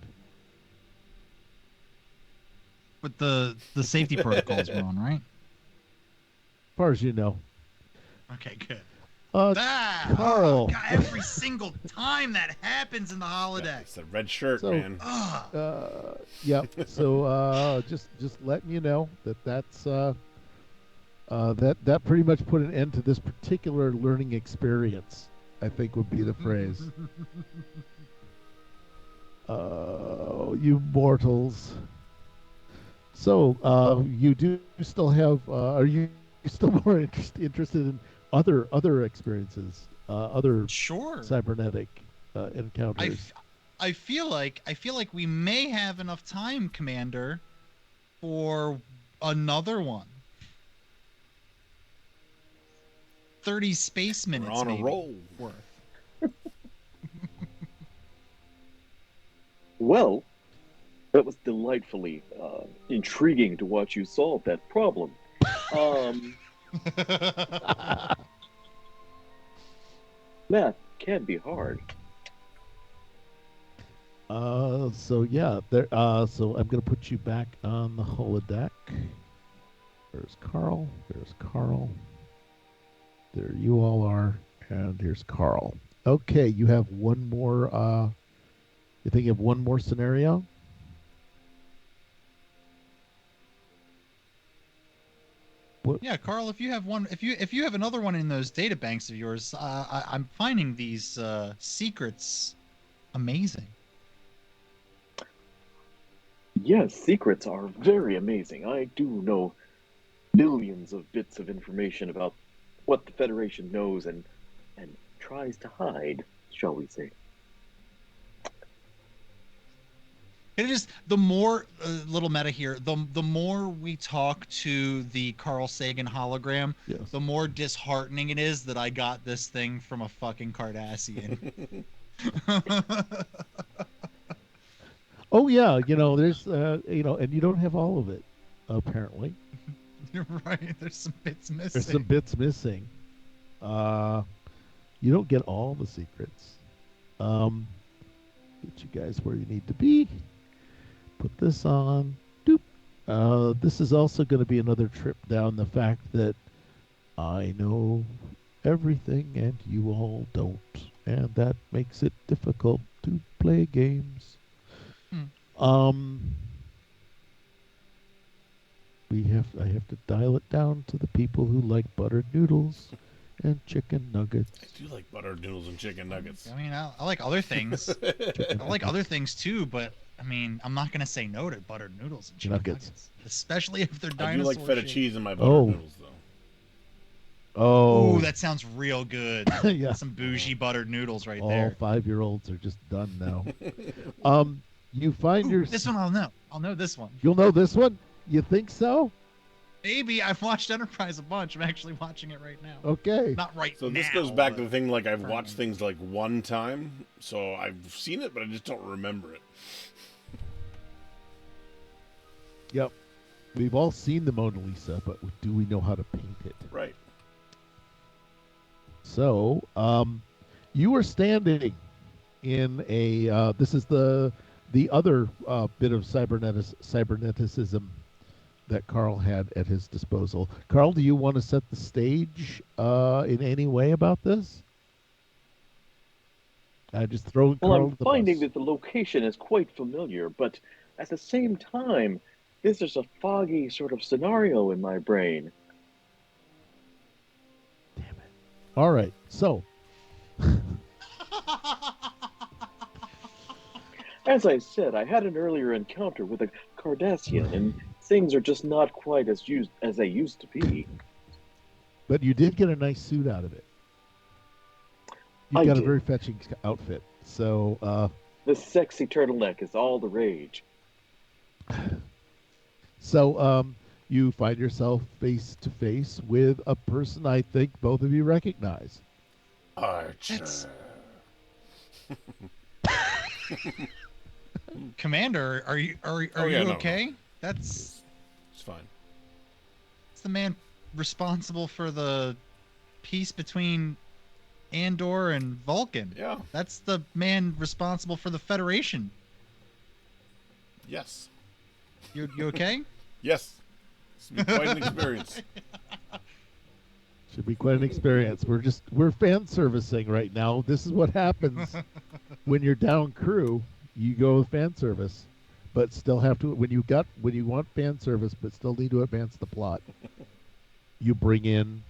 [SPEAKER 3] But the safety protocols were on, right?
[SPEAKER 2] As far as you know.
[SPEAKER 3] Okay, good.
[SPEAKER 2] Carl.
[SPEAKER 3] God, every single time that happens in the holodeck.
[SPEAKER 6] It's a red shirt,
[SPEAKER 2] So,
[SPEAKER 6] man.
[SPEAKER 2] Yep. So just letting you know that's that pretty much put an end to this particular learning experience, I think would be the phrase. You mortals. So you do still have? Are you still more interested in other experiences, other
[SPEAKER 3] Sure.
[SPEAKER 2] cybernetic encounters?
[SPEAKER 3] I feel like we may have enough time, Commander, for another one. 30 space minutes.
[SPEAKER 6] We're on a roll.
[SPEAKER 3] Worth.
[SPEAKER 5] Well, that was delightfully intriguing to watch you solve that problem. Math can be hard.
[SPEAKER 2] So yeah, there. So I'm gonna put you back on the holodeck. There's Carl. There's Carl. There you all are, and here's Carl. Okay, you have one more. You think you have one more scenario?
[SPEAKER 3] What? Yeah, Carl. If you have one, if you have another one in those data banks of yours, I'm finding these secrets amazing.
[SPEAKER 5] Yes, secrets are very amazing. I do know millions of bits of information about what the Federation knows and tries to hide, shall we say.
[SPEAKER 3] It is the more little meta here. The more we talk to the Carl Sagan hologram,
[SPEAKER 2] yes,
[SPEAKER 3] the more disheartening it is that I got this thing from a fucking Cardassian.
[SPEAKER 2] Oh yeah, there's and you don't have all of it, apparently.
[SPEAKER 3] You're right. There's some bits missing.
[SPEAKER 2] There's some bits missing. You don't get all the secrets. Get you guys where you need to be. Put this on. Doop. This is also going to be another trip down the fact that I know everything and you all don't, and that makes it difficult to play games. I have to dial it down to the people who like buttered noodles and chicken nuggets.
[SPEAKER 6] I do like buttered noodles and chicken nuggets.
[SPEAKER 3] I mean, I like other things. I like other things too, but I mean, I'm not gonna say no to buttered noodles and chicken nuggets, especially if they're dinosaur.
[SPEAKER 6] I do like feta cheese in my buttered noodles, though.
[SPEAKER 2] Oh,
[SPEAKER 3] ooh, that sounds real good.
[SPEAKER 2] Yeah,
[SPEAKER 3] some bougie buttered noodles right
[SPEAKER 2] all
[SPEAKER 3] there.
[SPEAKER 2] All 5-year-olds are just done now. You find your
[SPEAKER 3] this one I'll know. I'll know this one.
[SPEAKER 2] You'll know this one? You think so?
[SPEAKER 3] Maybe. I've watched Enterprise a bunch. I'm actually watching it right now.
[SPEAKER 2] Okay.
[SPEAKER 3] Not right
[SPEAKER 6] now. So this goes back to the thing, like I've watched things like one time, so I've seen it, but I just don't remember it.
[SPEAKER 2] Yep. We've all seen the Mona Lisa, but do we know how to paint it?
[SPEAKER 6] Right.
[SPEAKER 2] So, you were standing in a, this is the other bit of cyberneticism that Carl had at his disposal. Carl, do you want to set the stage in any way about this? Just throw
[SPEAKER 5] Well,
[SPEAKER 2] Carl
[SPEAKER 5] I'm
[SPEAKER 2] to the
[SPEAKER 5] finding
[SPEAKER 2] bus.
[SPEAKER 5] that the location is quite familiar, but at the same time, this is a foggy sort of scenario in my brain.
[SPEAKER 2] Damn it. All right. So,
[SPEAKER 5] As I said, I had an earlier encounter with a Cardassian, and things are just not quite as they used to be.
[SPEAKER 2] but you did get a nice suit out of it. You've
[SPEAKER 5] I
[SPEAKER 2] got a
[SPEAKER 5] did.
[SPEAKER 2] very fetching outfit. So,
[SPEAKER 5] The sexy turtleneck is all the rage.
[SPEAKER 2] so you find yourself face to face with a person I think both of you recognize.
[SPEAKER 6] Archer.
[SPEAKER 3] That's- Commander, are you
[SPEAKER 6] No.
[SPEAKER 3] okay? That's
[SPEAKER 6] It's fine.
[SPEAKER 3] it's the man responsible for the peace between Andor and Vulcan.
[SPEAKER 6] Yeah.
[SPEAKER 3] That's the man responsible for the Federation.
[SPEAKER 6] Yes.
[SPEAKER 3] You okay?
[SPEAKER 6] Yes. It's been quite an experience.
[SPEAKER 2] Should be quite an experience. We're fan servicing right now. This is what happens when you're down crew. You go with fan service, but still have to when you want fan service, but still need to advance the plot. You bring in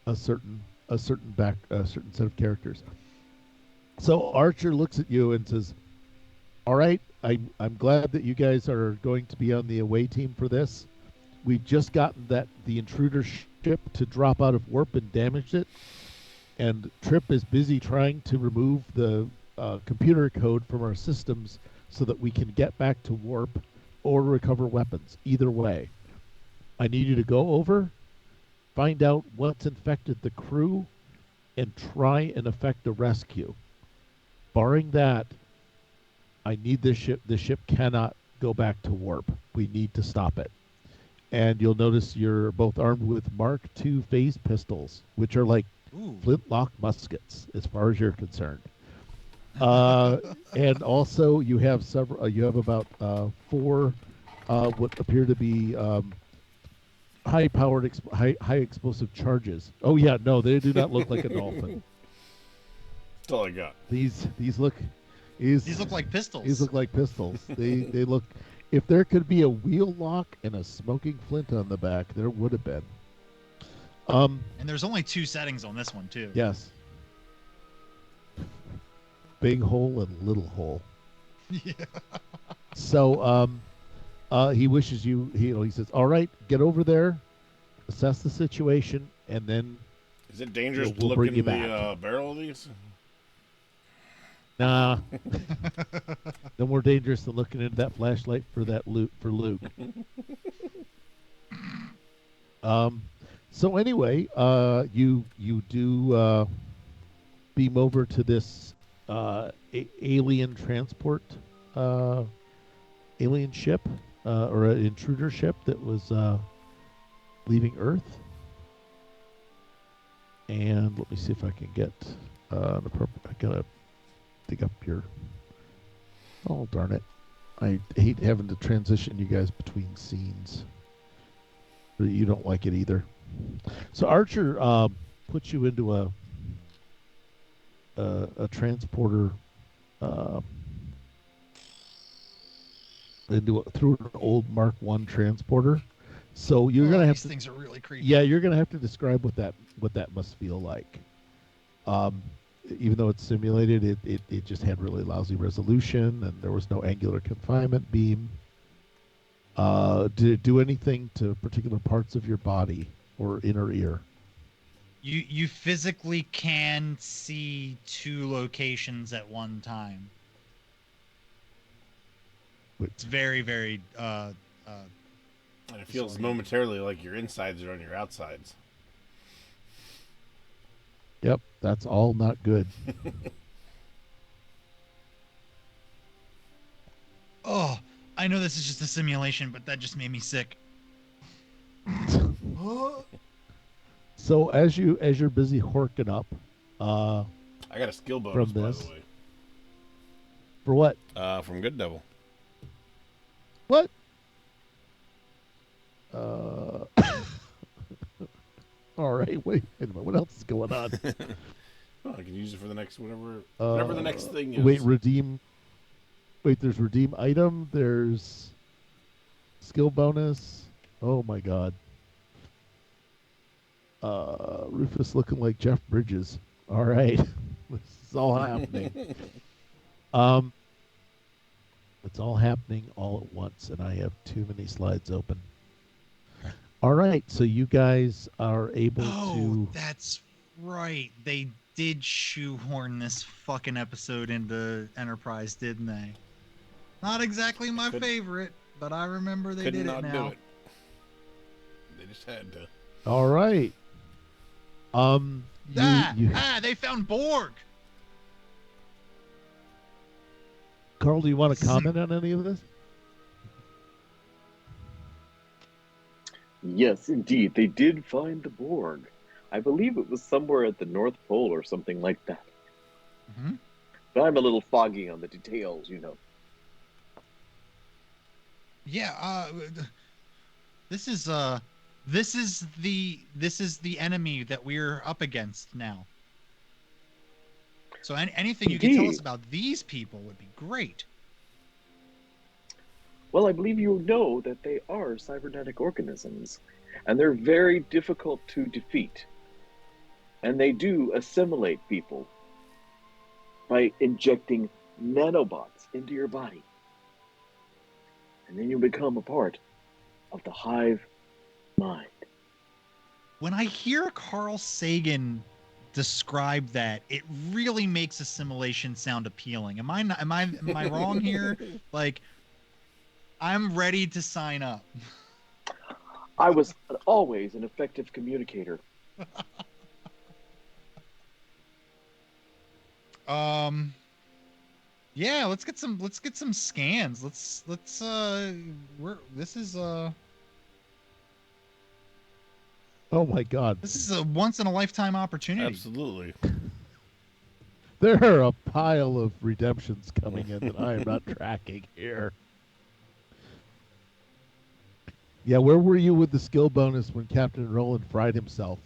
[SPEAKER 2] a certain set of characters. So Archer looks at you and says, "All right, I'm glad that you guys are going to be on the away team for this. We've just gotten the intruder ship to drop out of warp and damaged it, and Trip is busy trying to remove the computer code from our systems so that we can get back to warp or recover weapons. Either way, I need you to go over, find out what's infected the crew, and try and effect a rescue. Barring that, I need this ship. The ship cannot go back to warp. We need to stop it." And you'll notice you're both armed with Mark II phase pistols, which are like
[SPEAKER 3] Ooh.
[SPEAKER 2] flintlock muskets, as far as you're concerned. And also, you have several. You have about 4 what appear to be high-powered, high explosive charges. Oh yeah, no, they do not look like a dolphin.
[SPEAKER 6] That's all I got.
[SPEAKER 2] These look
[SPEAKER 3] like pistols.
[SPEAKER 2] These look like pistols. They look. If there could be a wheel lock and a smoking flint on the back, there would have been.
[SPEAKER 3] And there's only 2 settings on this one too.
[SPEAKER 2] Yes. Big hole and little hole.
[SPEAKER 3] Yeah.
[SPEAKER 2] So he wishes you. He says, "All right, get over there, assess the situation, and then."
[SPEAKER 6] Is it dangerous
[SPEAKER 2] We'll
[SPEAKER 6] to
[SPEAKER 2] bring
[SPEAKER 6] look
[SPEAKER 2] you
[SPEAKER 6] in the barrel of these?
[SPEAKER 2] Nah. No more dangerous than looking into that flashlight for Luke. So anyway, you do beam over to this alien transport alien ship or an intruder ship that was leaving Earth. And let me see if I can get an appropriate. I gotta dig up your. Oh darn it! I hate having to transition you guys between scenes. But you don't like it either. So Archer puts you into a transporter through an old Mark I transporter. So you're gonna have
[SPEAKER 3] these
[SPEAKER 2] to.
[SPEAKER 3] things are really creepy.
[SPEAKER 2] Yeah, you're gonna have to describe what that must feel like. Even though it's simulated, it just had really lousy resolution, and there was no angular confinement beam. Did it do anything to particular parts of your body or inner ear?
[SPEAKER 3] You physically can see 2 locations at one time. It's very, very
[SPEAKER 6] And it feels momentarily like your insides are on your outsides.
[SPEAKER 2] Yep, that's all not good.
[SPEAKER 3] Oh, I know this is just a simulation, but that just made me sick.
[SPEAKER 2] So as you're busy horking up,
[SPEAKER 6] I got a skill bonus,
[SPEAKER 2] from
[SPEAKER 6] by
[SPEAKER 2] this.
[SPEAKER 6] the way.
[SPEAKER 2] For what?
[SPEAKER 6] From Good Devil.
[SPEAKER 2] What? All right, wait a minute. What else is going on?
[SPEAKER 6] Oh, I can use it for the next whatever the next thing is.
[SPEAKER 2] Wait, redeem. Wait, there's redeem item. There's skill bonus. Oh my god. Rufus looking like Jeff Bridges. All right. This is all happening. Um, it's all happening all at once, and I have too many slides open. All right, so you guys are able to.
[SPEAKER 3] That's right. They did shoehorn this fucking episode into Enterprise, didn't they? Not exactly my favorite, but I remember they did it now.
[SPEAKER 6] Do it. They just had to.
[SPEAKER 2] All right.
[SPEAKER 3] They found Borg.
[SPEAKER 2] Carl, do you want to comment on any of this?
[SPEAKER 5] Yes, indeed, they did find the Borg. I believe it was somewhere at the North Pole or something like that.
[SPEAKER 3] Mm-hmm.
[SPEAKER 5] But I'm a little foggy on the details, you know.
[SPEAKER 3] Yeah, this is the enemy that we're up against now. So anything you can tell us about these people would be great.
[SPEAKER 5] Well, I believe you know that they are cybernetic organisms, and they're very difficult to defeat. And they do assimilate people by injecting nanobots into your body. And then you become a part of the hive mind.
[SPEAKER 3] When I hear Carl Sagan describe that, it really makes assimilation sound appealing. Am I wrong here? Like, I'm ready to sign up.
[SPEAKER 5] I was always an effective communicator.
[SPEAKER 3] Yeah, let's get some scans.
[SPEAKER 2] Oh my God.
[SPEAKER 3] This is a once in a lifetime opportunity.
[SPEAKER 6] Absolutely.
[SPEAKER 2] There are a pile of redemptions coming in that I am not tracking here. Yeah, where were you with the skill bonus when Captain Roland fried himself?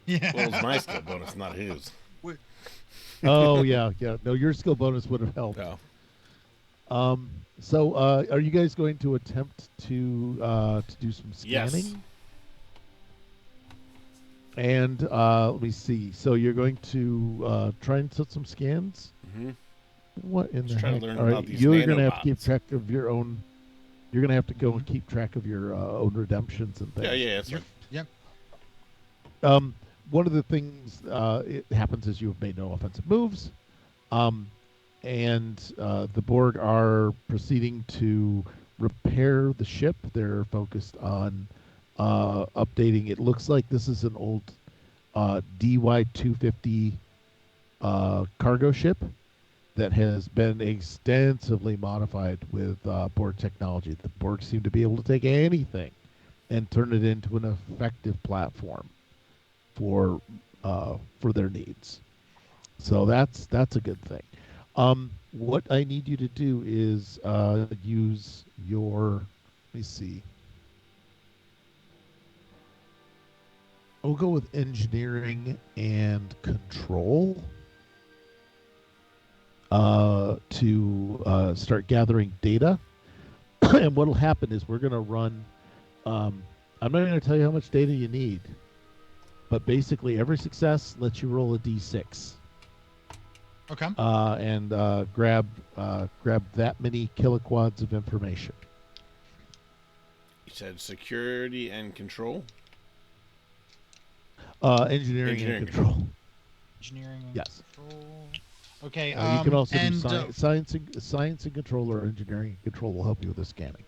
[SPEAKER 3] Yeah.
[SPEAKER 6] Well, it was my skill bonus, not his.
[SPEAKER 2] Oh yeah. No, your skill bonus would have helped.
[SPEAKER 6] No.
[SPEAKER 2] So, are you guys going to attempt to do some scanning?
[SPEAKER 6] Yes.
[SPEAKER 2] And let me see. So you're going to try and set some scans.
[SPEAKER 6] Mm-hmm.
[SPEAKER 2] What in the
[SPEAKER 6] Try to
[SPEAKER 2] heck?
[SPEAKER 6] learn
[SPEAKER 2] All right,
[SPEAKER 6] about these
[SPEAKER 2] you're going to have to keep
[SPEAKER 6] nanobots.
[SPEAKER 2] track of your own. You're going to have to go and keep track of your own redemptions and things.
[SPEAKER 6] Yeah, that's right.
[SPEAKER 3] Yep.
[SPEAKER 2] One of the things it happens is you have made no offensive moves, and the Borg are proceeding to repair the ship. They're focused on updating. It looks like this is an old DY-250 cargo ship that has been extensively modified with Borg technology. The Borg seem to be able to take anything and turn it into an effective platform for their needs. So that's a good thing. What I need you to do is use your. Let me see. We'll go with engineering and control to start gathering data. And what'll happen is we're going to run. I'm not going to tell you how much data you need, but basically every success lets you roll a d6.
[SPEAKER 3] Okay.
[SPEAKER 2] And grab that many kiloquads of information.
[SPEAKER 6] You said security and control?
[SPEAKER 2] Engineering and control.
[SPEAKER 3] Engineering and
[SPEAKER 2] yes.
[SPEAKER 3] control. Okay.
[SPEAKER 2] You can also do science and control, or engineering and control will help you with the scanning.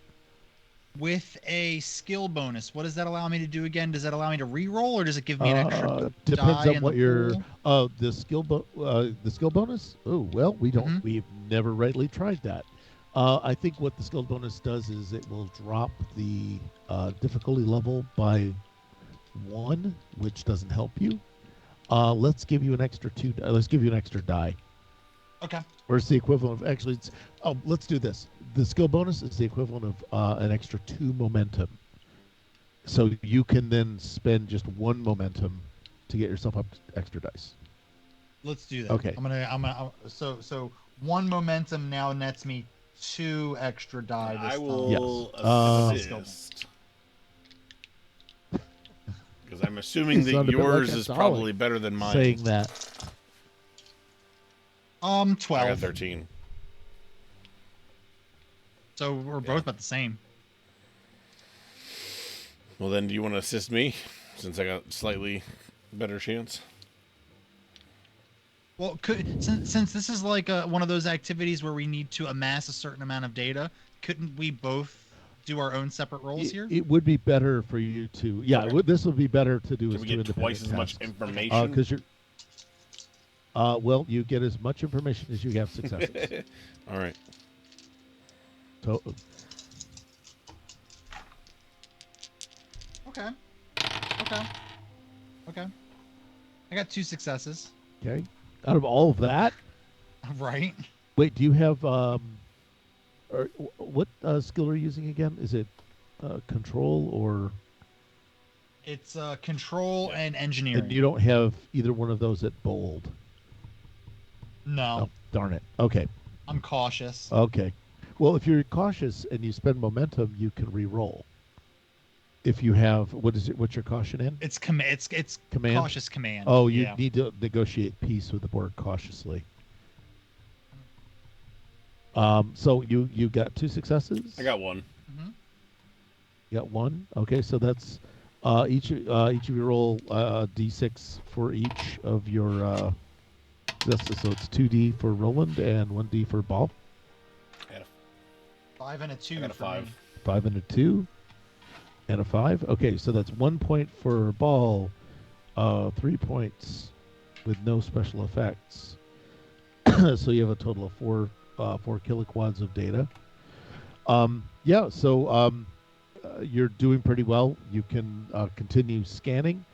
[SPEAKER 3] With a skill bonus, what does that allow me to do again? Does that allow me to re-roll, or does it give me an extra
[SPEAKER 2] depends
[SPEAKER 3] die
[SPEAKER 2] on
[SPEAKER 3] in
[SPEAKER 2] what
[SPEAKER 3] the
[SPEAKER 2] your
[SPEAKER 3] pool?
[SPEAKER 2] the skill bonus. Oh well, we don't.
[SPEAKER 3] Mm-hmm.
[SPEAKER 2] We've never rightly tried that. I think what the skill bonus does is it will drop the difficulty level by 1, which doesn't help you. Let's give you an extra 2. Let's give you an extra die.
[SPEAKER 3] Okay.
[SPEAKER 2] Or it's the equivalent of actually. Let's do this. The skill bonus is the equivalent of an extra 2 momentum. So you can then spend just 1 momentum to get yourself up to extra dice.
[SPEAKER 3] Let's do that.
[SPEAKER 2] Okay.
[SPEAKER 3] So 1 momentum now nets me 2 extra die this
[SPEAKER 6] I
[SPEAKER 3] time.
[SPEAKER 6] will
[SPEAKER 2] Yes.
[SPEAKER 6] assist. Because I'm assuming that
[SPEAKER 2] sound a bit like
[SPEAKER 6] yours is
[SPEAKER 2] Alex
[SPEAKER 6] probably better than mine.
[SPEAKER 2] saying that.
[SPEAKER 3] 12.
[SPEAKER 6] I got 13.
[SPEAKER 3] So we're both about the same.
[SPEAKER 6] Well, then, do you want to assist me? Since I got slightly better chance.
[SPEAKER 3] Well, since this is like one of those activities where we need to amass a certain amount of data, couldn't we both do our own separate roles here?
[SPEAKER 2] It would be better for you to. Yeah,
[SPEAKER 6] Okay.
[SPEAKER 2] this would be better to do
[SPEAKER 6] Can
[SPEAKER 2] as
[SPEAKER 6] we
[SPEAKER 2] two
[SPEAKER 6] get twice
[SPEAKER 2] independent
[SPEAKER 6] as much
[SPEAKER 2] tasks.
[SPEAKER 6] information?
[SPEAKER 2] Because you're. Well, you get as much information as you have successes.
[SPEAKER 6] All right.
[SPEAKER 2] So,
[SPEAKER 3] Okay. I got 2 successes.
[SPEAKER 2] okay. Out of all of that,
[SPEAKER 3] Right.
[SPEAKER 2] wait, do you have what skill are you using again? Is it control or?
[SPEAKER 3] It's control and engineering.
[SPEAKER 2] And you don't have either one of those at bold.
[SPEAKER 3] No.
[SPEAKER 2] Oh, darn it. Okay.
[SPEAKER 3] I'm cautious.
[SPEAKER 2] Okay. Well, if you're cautious and you spend momentum, you can re-roll. If you have, what's your caution in?
[SPEAKER 3] It's command. It's
[SPEAKER 2] Command?
[SPEAKER 3] cautious command.
[SPEAKER 2] Oh, you
[SPEAKER 3] yeah.
[SPEAKER 2] need to negotiate peace with the board cautiously. So you got 2 successes.
[SPEAKER 6] I got 1.
[SPEAKER 3] Mm-hmm.
[SPEAKER 2] You got 1. Okay, so that's each of you roll d6 for each of your. So it's 2d for Roland and 1d for Ball.
[SPEAKER 3] 5 and a 2.
[SPEAKER 6] I got a 5.
[SPEAKER 3] Me.
[SPEAKER 2] 5 and a 2. And a 5. Okay, so that's 1 point for Ball, 3 points with no special effects. So you have a total of 4 kiloquads of data. Yeah, so you're doing pretty well. You can continue scanning.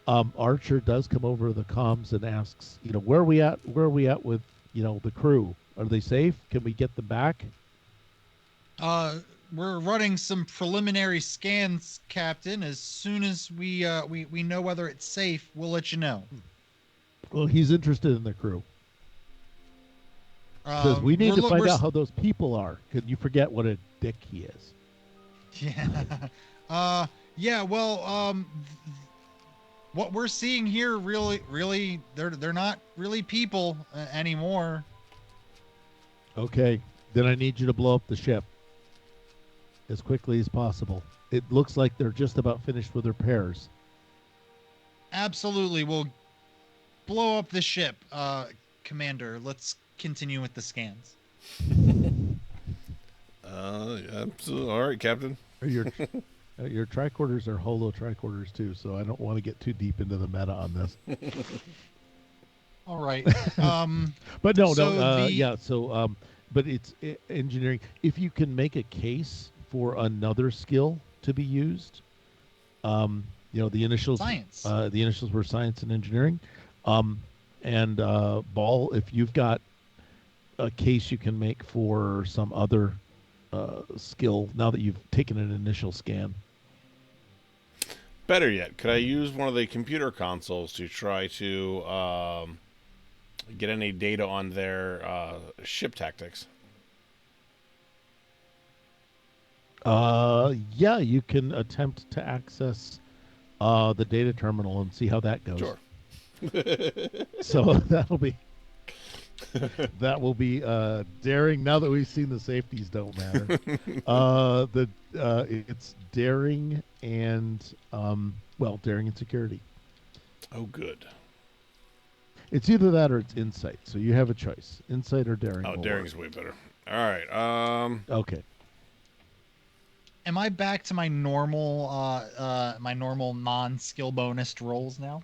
[SPEAKER 2] Archer does come over the comms and asks, where are we at? Where are we at with, the crew? Are they safe? Can we get them back?
[SPEAKER 3] We're running some preliminary scans, Captain. As soon as we know whether it's safe, we'll let you know.
[SPEAKER 2] Well, he's interested in the crew. Because we need to find out how those people are. Could you forget what a dick he is?
[SPEAKER 3] Yeah. Yeah. Well. What we're seeing here, really, they're not really people anymore.
[SPEAKER 2] Okay. Then I need you to blow up the ship as quickly as possible. It looks like they're just about finished with repairs.
[SPEAKER 3] Absolutely. We'll blow up the ship, Commander. Let's continue with the scans.
[SPEAKER 6] Absolutely. All right, Captain.
[SPEAKER 2] Your tricorders are holo tricorders too, so I don't want to get too deep into the meta on this.
[SPEAKER 3] All right.
[SPEAKER 2] But but it's engineering. If you can make a case for another skill to be used, the initials.
[SPEAKER 3] Science.
[SPEAKER 2] The initials were science and engineering, and Ball. If you've got a case you can make for some other skill, now that you've taken an initial scan.
[SPEAKER 6] Better yet, could I use one of the computer consoles to try to get any data on their ship tactics?
[SPEAKER 2] Yeah, you can attempt to access the data terminal and see how that goes.
[SPEAKER 6] Sure.
[SPEAKER 2] So that will be daring. Now that we've seen the safeties don't matter. It's daring and daring and security.
[SPEAKER 6] Oh, good.
[SPEAKER 2] It's either that or it's insight. So you have a choice: insight or daring.
[SPEAKER 6] Oh, daring's way better. All right.
[SPEAKER 2] Okay.
[SPEAKER 3] Am I back to my normal non-skill bonus rolls now?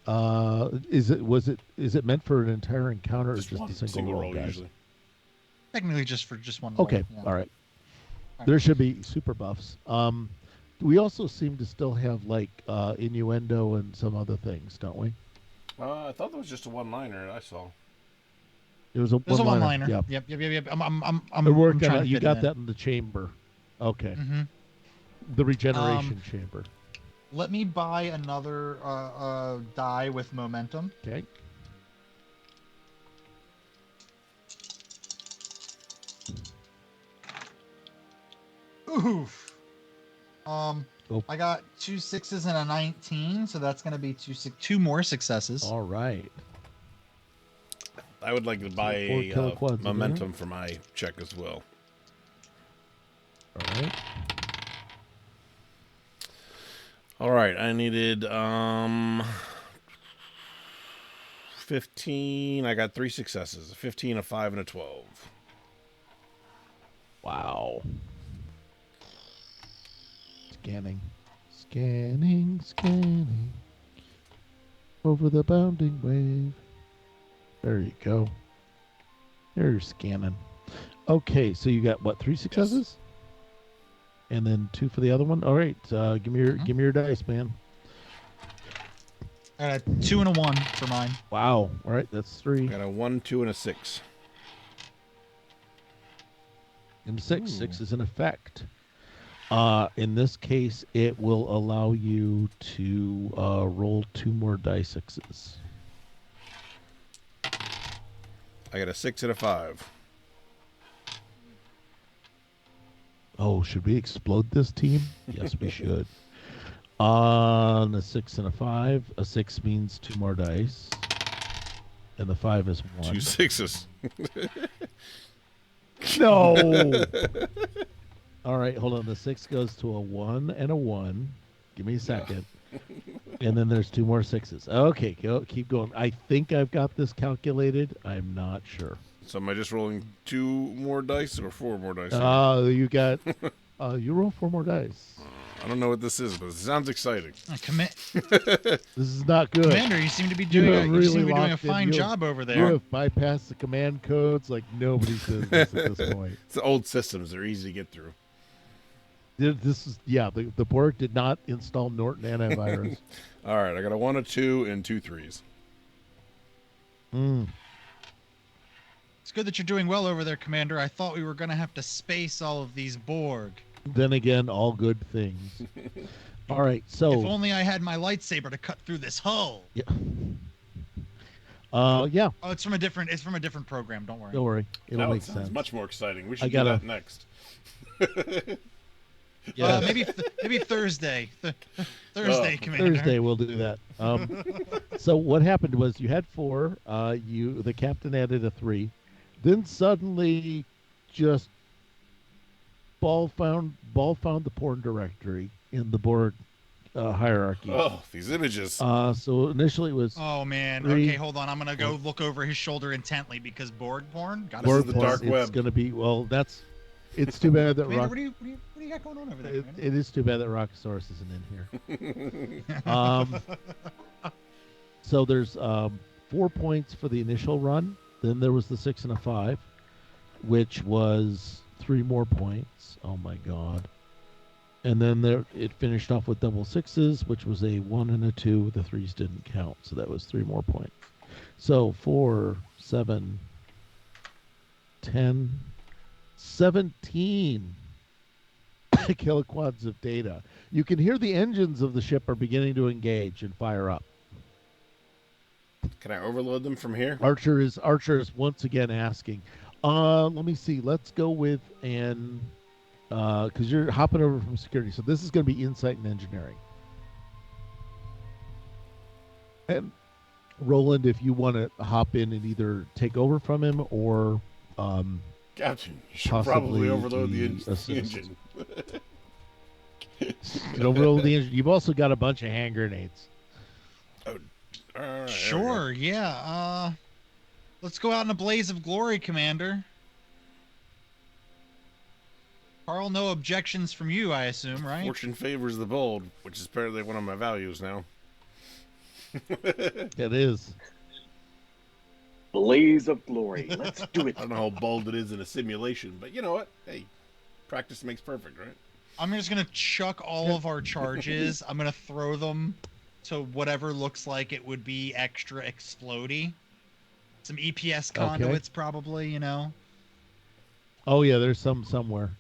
[SPEAKER 2] Is it meant for an entire encounter or just a single roll, guys?
[SPEAKER 6] Usually.
[SPEAKER 3] Technically, just one.
[SPEAKER 2] Okay.
[SPEAKER 3] Roll, yeah.
[SPEAKER 2] All right. There should be super buffs. We also seem to still have innuendo and some other things, don't we?
[SPEAKER 6] I thought that was just a one-liner I saw.
[SPEAKER 2] It was a one-liner.
[SPEAKER 3] Yep. I'm
[SPEAKER 2] We're working
[SPEAKER 3] trying
[SPEAKER 2] on
[SPEAKER 3] to
[SPEAKER 2] you
[SPEAKER 3] fit
[SPEAKER 2] got
[SPEAKER 3] it
[SPEAKER 2] that in the chamber. Okay.
[SPEAKER 3] Mm-hmm.
[SPEAKER 2] The regeneration chamber.
[SPEAKER 3] Let me buy another die with momentum.
[SPEAKER 2] Okay.
[SPEAKER 3] Oof.
[SPEAKER 2] Oh.
[SPEAKER 3] I got 2 6s and a 19, so that's going to be two more successes.
[SPEAKER 2] All right.
[SPEAKER 6] I would like to buy a
[SPEAKER 2] kiloquads
[SPEAKER 6] momentum for my check as well.
[SPEAKER 2] All right.
[SPEAKER 6] All right, I needed 15. I got 3 successes, a 15, a 5, and a 12.
[SPEAKER 2] Wow. Scanning. Over the bounding wave. There you go. There you're scanning. Okay, so you got what, 3 successes? Yes. And then 2 for the other one? All right, give me your dice, man.
[SPEAKER 3] 2 and a 1 for mine.
[SPEAKER 2] Wow. All right, that's 3.
[SPEAKER 6] I got a 1, 2, and a 6.
[SPEAKER 2] And 6. Ooh. 6 is an effect. In this case, it will allow you to roll 2 more die 6s.
[SPEAKER 6] I got a 6 and a 5.
[SPEAKER 2] Oh, should we explode this team? Yes, we should. On a 6 and a 5, a 6 means 2 more dice, and the 5 is 1.
[SPEAKER 6] 2 6s.
[SPEAKER 2] No. All right, hold on. The 6 goes to a 1 and a 1. Give me a second. And then there's 2 more 6s. Okay, keep going. I think I've got this calculated. I'm not sure.
[SPEAKER 6] So am I just rolling 2 more dice or 4 more dice?
[SPEAKER 2] You got. You roll 4 more dice.
[SPEAKER 6] I don't know what this is, but it sounds exciting.
[SPEAKER 2] This is not good.
[SPEAKER 3] Commander, you seem to be doing a fine job over there.
[SPEAKER 2] You have bypassed the command codes like nobody's business at this point.
[SPEAKER 6] It's the old systems. They're easy to get through.
[SPEAKER 2] This is, the Borg did not install Norton antivirus.
[SPEAKER 6] All right, I got a 1, a 2, and 2 3s.
[SPEAKER 3] It's good that you're doing well over there, Commander. I thought we were going to have to space all of these Borg.
[SPEAKER 2] Then again, all good things. All right, so
[SPEAKER 3] if only I had my lightsaber to cut through this hull.
[SPEAKER 2] Yeah.
[SPEAKER 6] Yeah.
[SPEAKER 3] Oh, it's from a different program. Don't worry.
[SPEAKER 2] Don't worry. It'll make sense.
[SPEAKER 6] It's much more exciting. We should do that next.
[SPEAKER 3] Yeah, maybe Thursday. Thursday, Commander.
[SPEAKER 2] Thursday we'll do that. So what happened was you had 4. The captain added a 3. Then suddenly, just Ball found the porn directory in the Borg hierarchy.
[SPEAKER 6] Oh, these images.
[SPEAKER 2] So initially it was.
[SPEAKER 3] Oh man.
[SPEAKER 2] 3.
[SPEAKER 3] Okay, hold on. I'm gonna go look over his shoulder intently because Borg porn.
[SPEAKER 2] Borg
[SPEAKER 6] the
[SPEAKER 2] porn,
[SPEAKER 6] dark web.
[SPEAKER 2] It's gonna be It's too bad that
[SPEAKER 3] Commander, what do you got going on over there?
[SPEAKER 2] It is too bad that Rockosaurus isn't in here. So there's 4 points for the initial run. Then there was the 6 and a 5, which was 3 more points. Oh my god. And then it finished off with double 6s, which was a 1 and a 2. The 3s didn't count, so that was 3 more points. So 4, 7, 10, 17 kiloquads of data. You can hear the engines of the ship are beginning to engage and fire up.
[SPEAKER 6] Can I overload them from here?
[SPEAKER 2] Archer is once again asking. Let me see. Let's go with because you're hopping over from security. So this is going to be insight and engineering. And Roland, if you want to hop in and either take over from him or
[SPEAKER 6] Captain, you should probably overload the engine.
[SPEAKER 2] Overload the engine. You've also got a bunch of hand grenades.
[SPEAKER 6] Oh, all right,
[SPEAKER 3] sure, yeah. Let's go out in a blaze of glory, Commander. Carl, no objections from you, I assume, right?
[SPEAKER 6] Fortune favors the bold, which is apparently one of my values now.
[SPEAKER 2] It is.
[SPEAKER 5] Blaze of glory. Let's do it.
[SPEAKER 6] I don't know how bold it is in a simulation, but you know what? Hey, practice makes perfect, right?
[SPEAKER 3] I'm just going to chuck all of our charges. I'm going to throw them to whatever looks like it would be extra explodey. Some EPS conduits, probably, you know.
[SPEAKER 2] Oh, yeah, there's some somewhere.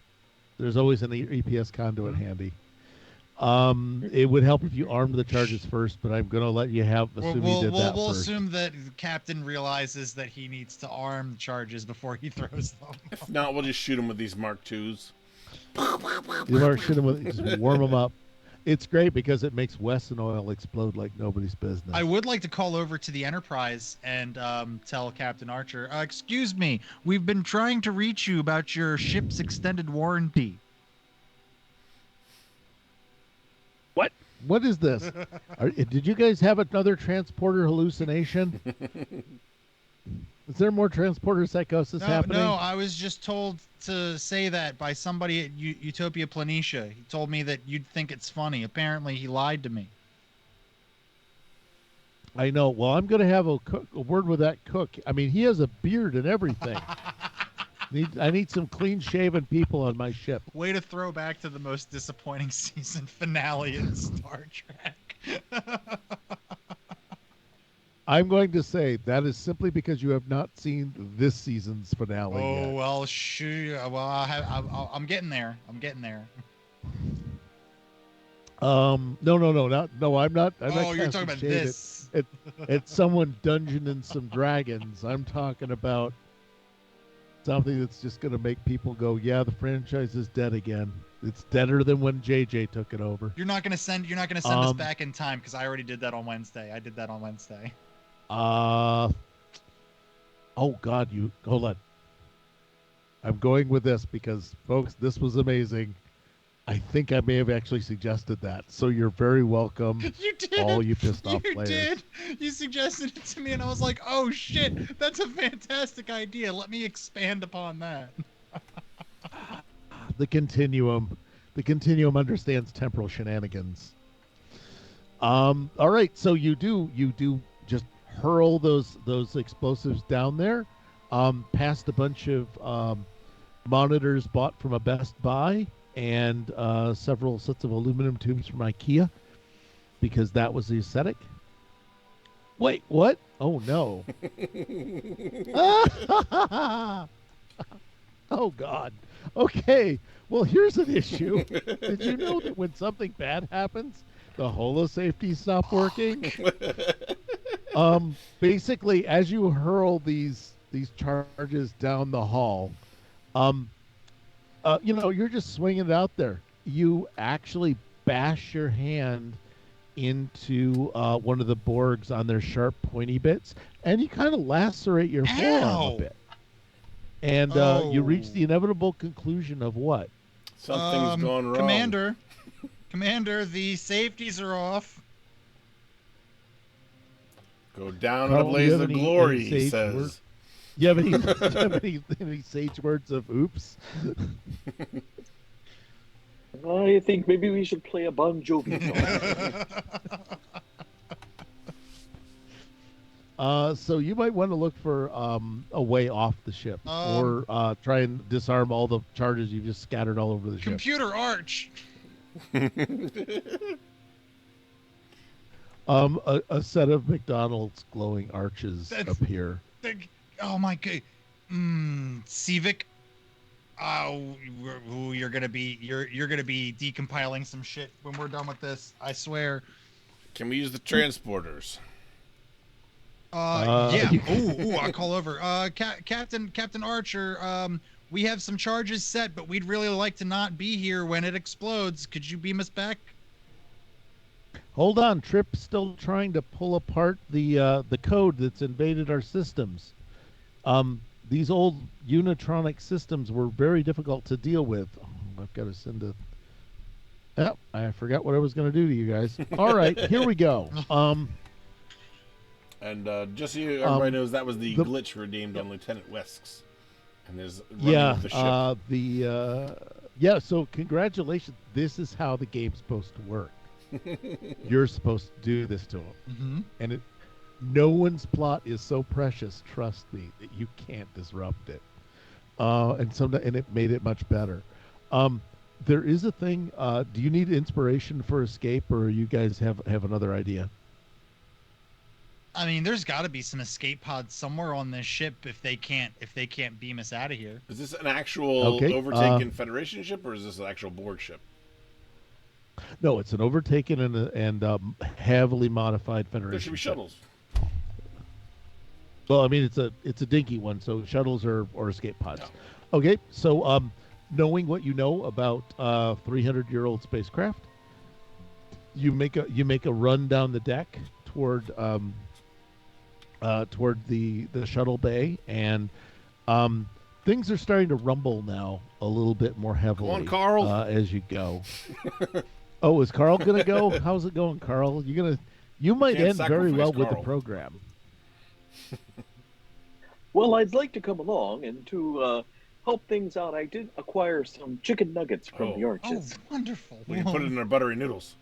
[SPEAKER 2] There's always an EPS conduit handy. It would help if you armed the charges first, but I'm going to let you assume you did that
[SPEAKER 3] we'll
[SPEAKER 2] first.
[SPEAKER 3] assume that the captain realizes that he needs to arm the charges before he throws them.
[SPEAKER 6] If not, we'll just shoot him with these Mark IIs.
[SPEAKER 2] You want to shoot them with, just warm them up. It's great because it makes Wesson oil explode like nobody's business.
[SPEAKER 3] I would like to call over to the Enterprise and tell Captain Archer, excuse me, we've been trying to reach you about your ship's extended warranty.
[SPEAKER 2] What is this? Did you guys have another transporter hallucination? Is there more transporter psychosis happening?
[SPEAKER 3] No, I was just told to say that by somebody at Utopia Planitia. He told me that you'd think it's funny. Apparently, he lied to me.
[SPEAKER 2] I know. Well, I'm going to have a word with that cook. I mean, he has a beard and everything. I need some clean-shaven people on my ship.
[SPEAKER 3] Way to throw back to the most disappointing season finale in Star Trek.
[SPEAKER 2] I'm going to say that is simply because you have not seen this season's finale yet.
[SPEAKER 3] Oh, well, I'm getting there. I'm getting there.
[SPEAKER 2] No, I'm not.
[SPEAKER 3] Oh, you're talking about this.
[SPEAKER 2] It's someone dungeoning some dragons. I'm talking about something that's just going to make people go, yeah, the franchise is dead again. It's deader than when JJ took it over.
[SPEAKER 3] You're not gonna send us back in time because I already did that on Wednesday.
[SPEAKER 2] Oh God, hold on. I'm going with this because, folks, this was amazing. I think I may have actually suggested that, so you're very welcome.
[SPEAKER 3] You did.
[SPEAKER 2] All you pissed off
[SPEAKER 3] You
[SPEAKER 2] players.
[SPEAKER 3] did. You suggested it to me, and I was like, "Oh shit, that's a fantastic idea. Let me expand upon that."
[SPEAKER 2] The continuum understands temporal shenanigans. All right, so you do just hurl those explosives down there, past a bunch of monitors bought from a Best Buy and several sets of aluminum tubes from IKEA, because that was the aesthetic. Wait, what? Oh no. Oh God. Okay. Well, here's an issue. Did you know that when something bad happens, the holo safety stop working? Basically, as you hurl these charges down the hall, you're just swinging it out there. You actually bash your hand into one of the Borgs on their sharp, pointy bits, and you kind of lacerate your forearm a bit. And you reach the inevitable conclusion of what?
[SPEAKER 6] Something's gone wrong.
[SPEAKER 3] Commander, the safeties are off.
[SPEAKER 6] Go down in a blaze of glory, he says.
[SPEAKER 2] You have any sage words of oops?
[SPEAKER 5] I think maybe we should play a Bon Jovi song.
[SPEAKER 2] So you might want to look for a way off the ship, or try and disarm all the charges you've just scattered all over the ship.
[SPEAKER 3] Computer Arch.
[SPEAKER 2] A set of McDonald's glowing arches appear.
[SPEAKER 3] Oh my God, Civic. Oh, you're gonna be decompiling some shit when we're done with this. I swear.
[SPEAKER 6] Can we use the transporters?
[SPEAKER 3] Yeah. Ooh, I'll call over. Captain Archer. We have some charges set, but we'd really like to not be here when it explodes. Could you beam us back?
[SPEAKER 2] Hold on, Trip's still trying to pull apart the code that's invaded our systems. These old Unitronic systems were very difficult to deal with. Oh, I've got to send a... Oh, I forgot what I was going to do to you guys. All right, here we go.
[SPEAKER 6] And just so everybody knows, that was the glitch redeemed on Lieutenant Wesks. And his running the ship.
[SPEAKER 2] So congratulations. This is how the game's supposed to work. You're supposed to do this to him.
[SPEAKER 3] Mm-hmm.
[SPEAKER 2] And no one's plot is so precious, trust me, that you can't disrupt it. And it made it much better. There is a thing. Do you need inspiration for escape, or you guys have another idea?
[SPEAKER 3] I mean, there's got to be some escape pods somewhere on this ship if they can't beam us out of here.
[SPEAKER 6] Is this an actual overtaken Federation ship, or is this an actual Borg ship?
[SPEAKER 2] No, it's an overtaken and heavily modified Federation.
[SPEAKER 6] There should be shuttles.
[SPEAKER 2] Well, I mean, it's a dinky one, so shuttles or escape pods. No. Okay, so knowing what you know about 300-year-old spacecraft, you make a run down the deck toward the shuttle bay, and um, things are starting to rumble now a little bit more
[SPEAKER 6] Come on,
[SPEAKER 2] heavily
[SPEAKER 6] Carl.
[SPEAKER 2] as you go. Oh, is Carl gonna go? How's it going, Carl? You might
[SPEAKER 6] Can't
[SPEAKER 2] end very well
[SPEAKER 6] sacrifice
[SPEAKER 2] with the
[SPEAKER 6] Carl.
[SPEAKER 2] program.
[SPEAKER 5] Well, I'd like to come along, and to help things out, I did acquire some chicken nuggets from the
[SPEAKER 6] Oh.
[SPEAKER 3] Oh,
[SPEAKER 5] arches.
[SPEAKER 3] wonderful.
[SPEAKER 6] We can put it in our buttery noodles.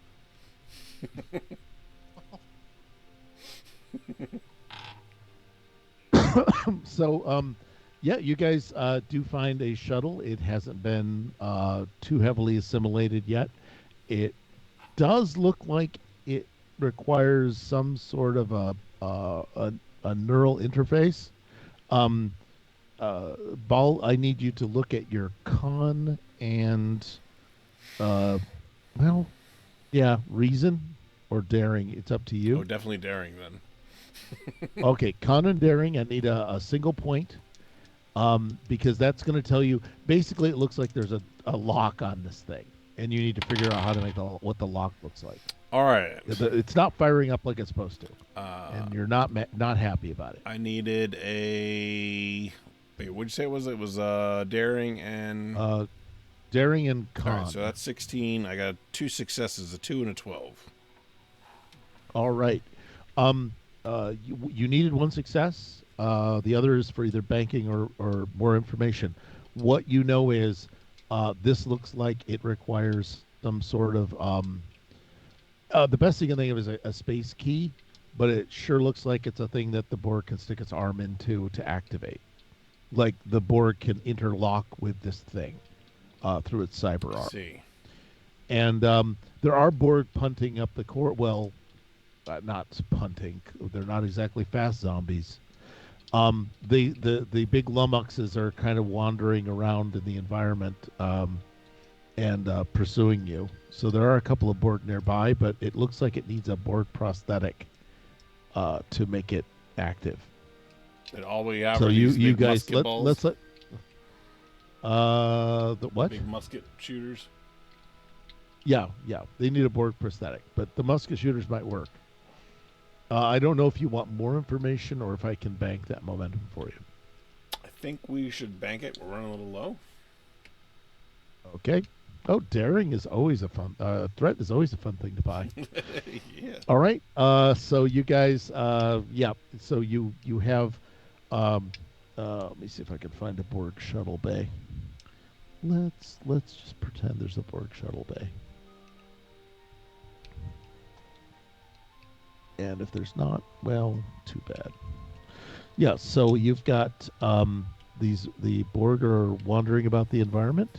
[SPEAKER 2] So, yeah, you guys do find a shuttle. It hasn't been too heavily assimilated yet. It does look like it requires some sort of a neural interface. Um, Ball, I need you to look at your con and, uh, well, yeah, reason or daring. It's up to
[SPEAKER 6] Oh,
[SPEAKER 2] you.
[SPEAKER 6] definitely daring then.
[SPEAKER 2] Okay, con and daring. I need a single point. Because that's going to tell you. Basically, it looks like there's a lock on this thing, and you need to figure out how to make what the lock looks like.
[SPEAKER 6] All right.
[SPEAKER 2] It's not firing up like it's supposed to, and you're not happy about it.
[SPEAKER 6] I needed a. Wait, what'd you say it was? It was daring and.
[SPEAKER 2] Daring and con.
[SPEAKER 6] All right, so that's 16. I got 2 successes, a 2 and a 12.
[SPEAKER 2] All right. You needed 1 success. The other is for either banking or more information. What you know is this looks like it requires some sort of the best thing I think of is a space key, but it sure looks like it's a thing that the Borg can stick its arm into to activate. Like the Borg can interlock with this thing through its cyber arm.
[SPEAKER 6] See.
[SPEAKER 2] And there are Borg punting up the core. Well, not punting. They're not exactly fast zombies. The big lummoxes are kind of wandering around in the environment and pursuing you. So there are a couple of Borg nearby, but it looks like it needs a Borg prosthetic to make it active.
[SPEAKER 6] And all we have
[SPEAKER 2] So
[SPEAKER 6] are
[SPEAKER 2] you
[SPEAKER 6] these big
[SPEAKER 2] guys
[SPEAKER 6] musket balls.
[SPEAKER 2] let's the what?
[SPEAKER 6] Big musket shooters.
[SPEAKER 2] Yeah, they need a Borg prosthetic, but the musket shooters might work. I don't know if you want more information or if I can bank that momentum for you.
[SPEAKER 6] I think we should bank it. We're running a little low.
[SPEAKER 2] Okay. Oh, daring is always a fun. Threat is always a fun thing to buy.
[SPEAKER 6] Yeah.
[SPEAKER 2] All right. So you guys, yeah. So you have. Let me see if I can find a Borg shuttle bay. Let's just pretend there's a Borg shuttle bay. And if there's not, well, too bad. Yeah, so you've got the Borg are wandering about the environment.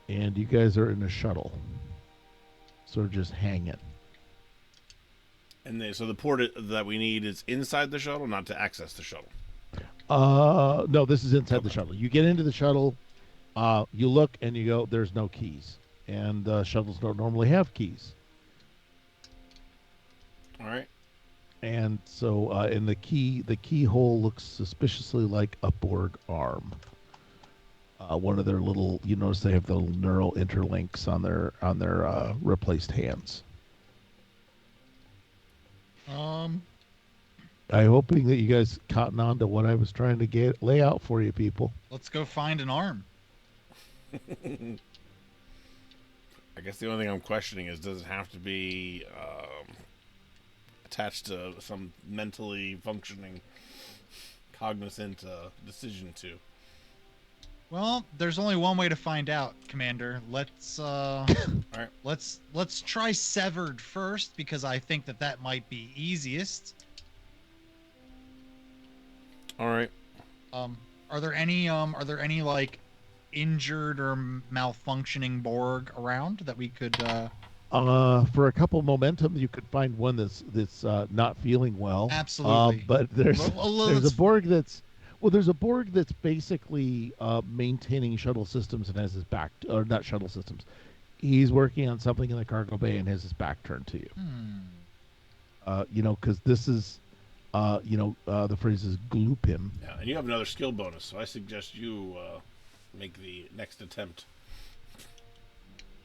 [SPEAKER 2] And you guys are in a shuttle. Sort of just hanging.
[SPEAKER 6] And so the port that we need is inside the shuttle, not to access the shuttle.
[SPEAKER 2] No, this is inside the shuttle. You get into the shuttle, you look and you go, there's no keys. And shuttles don't normally have keys.
[SPEAKER 6] All right.
[SPEAKER 2] And so, in the keyhole looks suspiciously like a Borg arm. One of their little, you notice they have the little neural interlinks on their replaced hands. I'm hoping that you guys cotton on to what I was trying to lay out for you people.
[SPEAKER 3] Let's go find an arm.
[SPEAKER 6] I guess the only thing I'm questioning is, does it have to be attached to some mentally functioning, cognizant decision to?
[SPEAKER 3] Well, there's only one way to find out, Commander. Let's
[SPEAKER 6] All right.
[SPEAKER 3] let's try severed first, because I think that might be easiest.
[SPEAKER 6] All right.
[SPEAKER 3] Are there any like injured or malfunctioning Borg around that we could
[SPEAKER 2] For a couple momentum, you could find one that's not feeling well.
[SPEAKER 3] Absolutely.
[SPEAKER 2] But there's a Borg there's a Borg that's basically maintaining shuttle systems and has his back, or not shuttle systems. He's working on something in the cargo bay and has his back turned to you. Because this is, the phrase is gloop him.
[SPEAKER 6] Yeah, and you have another skill bonus, so I suggest you make the next attempt.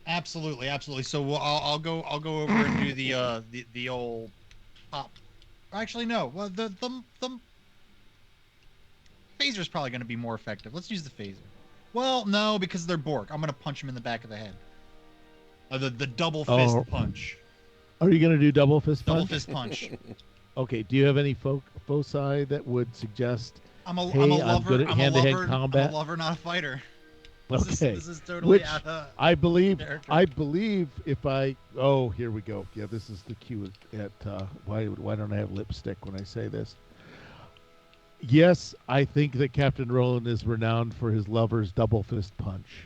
[SPEAKER 3] Absolutely. So I'll go over and do the old pop. Actually, no. Well, the phaser's probably going to be more effective. Let's use the phaser. Well, no, because they're Bork. I'm going to punch him in the back of the head. The double fist punch.
[SPEAKER 2] Are you going to do double fist punch?
[SPEAKER 3] Double fist punch.
[SPEAKER 2] Okay. Do you have any foci that would suggest?
[SPEAKER 3] I'm a
[SPEAKER 2] hey,
[SPEAKER 3] lover.
[SPEAKER 2] I'm good at hand-to-hand combat.
[SPEAKER 3] I'm a lover, not a fighter.
[SPEAKER 2] Okay.
[SPEAKER 3] This is totally
[SPEAKER 2] Which
[SPEAKER 3] out of
[SPEAKER 2] I believe.
[SPEAKER 3] character.
[SPEAKER 2] I believe if I. Oh, here we go. Yeah, this is the cue at. Why don't I have lipstick when I say this? Yes, I think that Captain Roland is renowned for his lover's double fist punch.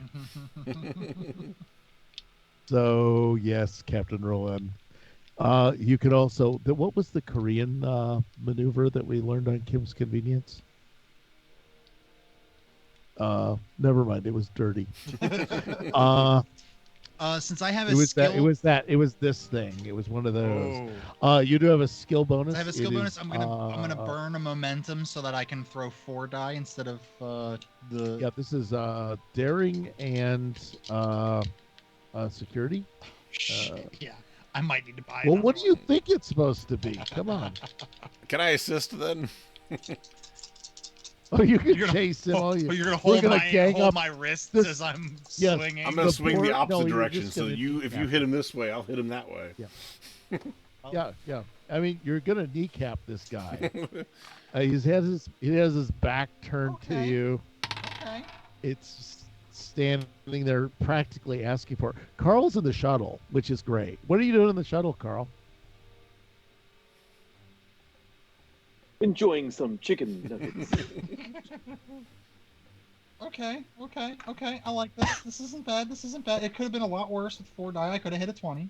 [SPEAKER 2] So yes, Captain Roland. You could also. What was the Korean maneuver that we learned on Kim's Convenience? Never mind. It was dirty.
[SPEAKER 3] Since I have
[SPEAKER 2] it was this thing. It was one of those. You do have a skill bonus.
[SPEAKER 3] I have a skill bonus. I'm gonna burn a momentum so that I can throw 4 die instead of the.
[SPEAKER 2] Yeah, this is daring and security.
[SPEAKER 3] Yeah, I might need to buy.
[SPEAKER 2] Well, what do you think it's supposed to be? Come on.
[SPEAKER 6] Can I assist then?
[SPEAKER 2] Oh, you can chase him.
[SPEAKER 3] You're gonna hold my wrists as I'm swinging.
[SPEAKER 6] I'm gonna swing the opposite direction. So if you hit him this way, I'll hit him that way.
[SPEAKER 2] Yeah. Yeah. I mean, you're gonna kneecap this guy. He has his back turned to you.
[SPEAKER 3] Okay.
[SPEAKER 2] It's standing there, practically asking for it. Carl's in the shuttle, which is great. What are you doing in the shuttle, Carl?
[SPEAKER 5] Enjoying some chicken nuggets.
[SPEAKER 3] Okay. I like this. This isn't bad. It could have been a lot worse with 4 die. I could have hit a 20.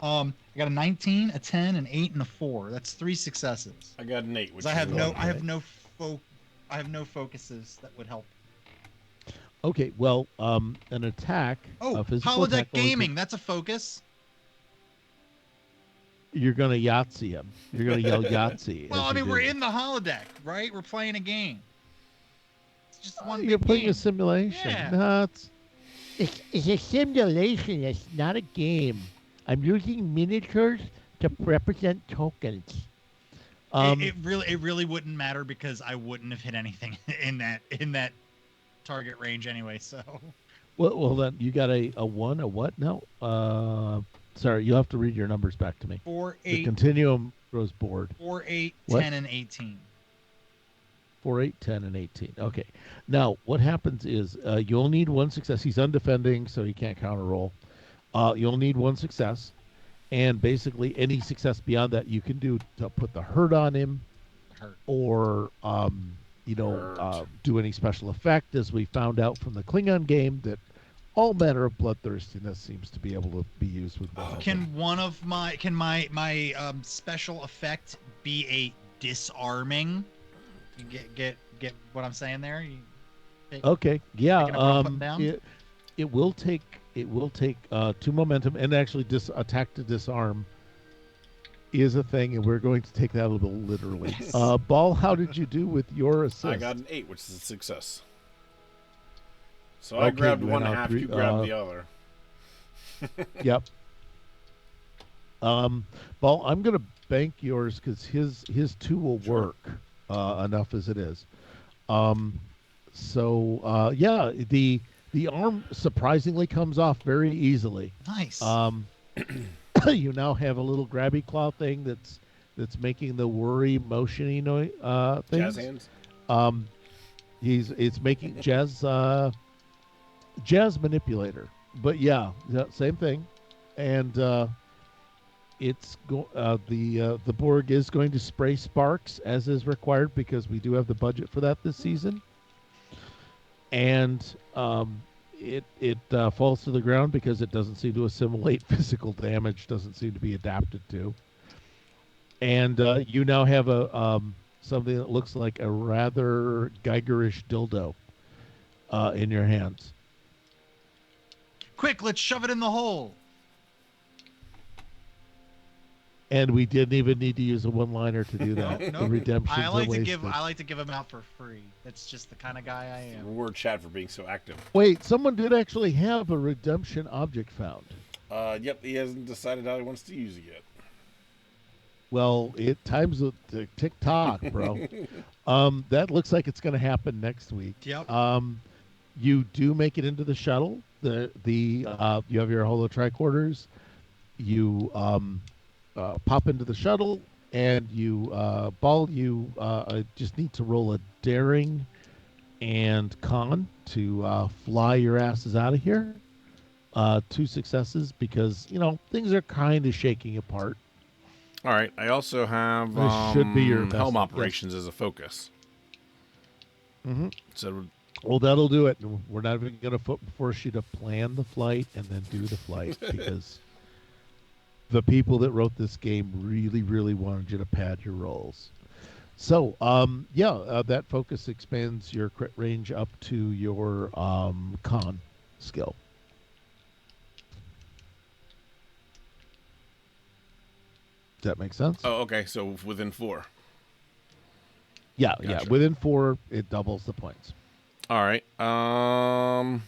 [SPEAKER 3] I got a 19, a 10, an 8, and a 4. That's 3 successes.
[SPEAKER 6] I got an 8. Which
[SPEAKER 3] I have no focuses that would help.
[SPEAKER 2] Okay, well, an attack.
[SPEAKER 3] Oh, holodeck gaming. That's a focus.
[SPEAKER 2] You're gonna Yahtzee him. You're gonna yell Yahtzee.
[SPEAKER 3] Well, I mean, we're in the holodeck, right? We're playing a game. It's just one.
[SPEAKER 2] You're playing
[SPEAKER 3] game.
[SPEAKER 2] a simulation.
[SPEAKER 3] Yeah.
[SPEAKER 2] No, it's a simulation. It's not a game. I'm using miniatures to represent tokens.
[SPEAKER 3] It really wouldn't matter because I wouldn't have hit anything in that target range anyway. So.
[SPEAKER 2] Well, then you got a 1, a what? No. Sorry, you'll have to read your numbers back to me.
[SPEAKER 3] 4, 8.
[SPEAKER 2] The continuum grows bored.
[SPEAKER 3] 4, 8,
[SPEAKER 2] What?
[SPEAKER 3] 10, and 18.
[SPEAKER 2] 4, 8, 10, and 18. Okay. Now, what happens is you'll need 1 success. He's undefending, so he can't counter roll. You'll need 1 success. And basically, any success beyond that you can do to put the hurt on him. Or, do any special effect, as we found out from the Klingon game, that all manner of bloodthirstiness seems to be able to be used with one.
[SPEAKER 3] Can my special effect be a disarming? You get what I'm saying there?
[SPEAKER 2] Okay. Yeah.
[SPEAKER 3] Down?
[SPEAKER 2] It will take 2 momentum, and actually attack to disarm is a thing, and we're going to take that a little literally. Ball, how did you do with your assist?
[SPEAKER 6] I got an 8, which is a success. So I grabbed one half, you grabbed the other.
[SPEAKER 2] Yep. Ball, I'm going to bank yours because his 2 will work enough as it is. The arm surprisingly comes off very easily.
[SPEAKER 3] Nice.
[SPEAKER 2] You now have a little grabby claw thing that's making the worry motiony noise things.
[SPEAKER 6] Jazz
[SPEAKER 2] hands. It's making jazz manipulator, but yeah, same thing, and the Borg is going to spray sparks as is required because we do have the budget for that this season, and it falls to the ground because it doesn't seem to assimilate physical damage, doesn't seem to be adapted to, and you now have a something that looks like a rather Geigerish dildo in your hands.
[SPEAKER 3] Quick, let's shove it in the hole.
[SPEAKER 2] And we didn't even need to use a one-liner to do that.
[SPEAKER 3] Nope.
[SPEAKER 2] The redemptions
[SPEAKER 3] I like
[SPEAKER 2] are
[SPEAKER 3] to
[SPEAKER 2] wasted.
[SPEAKER 3] give them out for free. That's just the kind of guy I am.
[SPEAKER 6] Reward Chad for being so active.
[SPEAKER 2] Wait, someone did actually have a redemption object found.
[SPEAKER 6] Yep, he hasn't decided how he wants to use it yet.
[SPEAKER 2] Well, it times the tick-tock, bro. That looks like it's going to happen next week.
[SPEAKER 3] Yep.
[SPEAKER 2] You do make it into the shuttle. You have your holo tricorders. You pop into the shuttle, and you just need to roll a daring and con to fly your asses out of here. 2 successes because things are kind of shaking apart.
[SPEAKER 6] All right. I also have
[SPEAKER 2] This should be your best,
[SPEAKER 6] helm operations as a focus.
[SPEAKER 2] Mm-hmm.
[SPEAKER 6] So,
[SPEAKER 2] Well, that'll do it. We're not even going to force you to plan the flight and then do the flight because the people that wrote this game really, really wanted you to pad your rolls. So, that focus expands your crit range up to your con skill. Does that make sense?
[SPEAKER 6] oh, okay. So within 4.
[SPEAKER 2] Yeah,
[SPEAKER 6] Gotcha.
[SPEAKER 2] Within 4, it doubles the points.
[SPEAKER 6] All right. I'll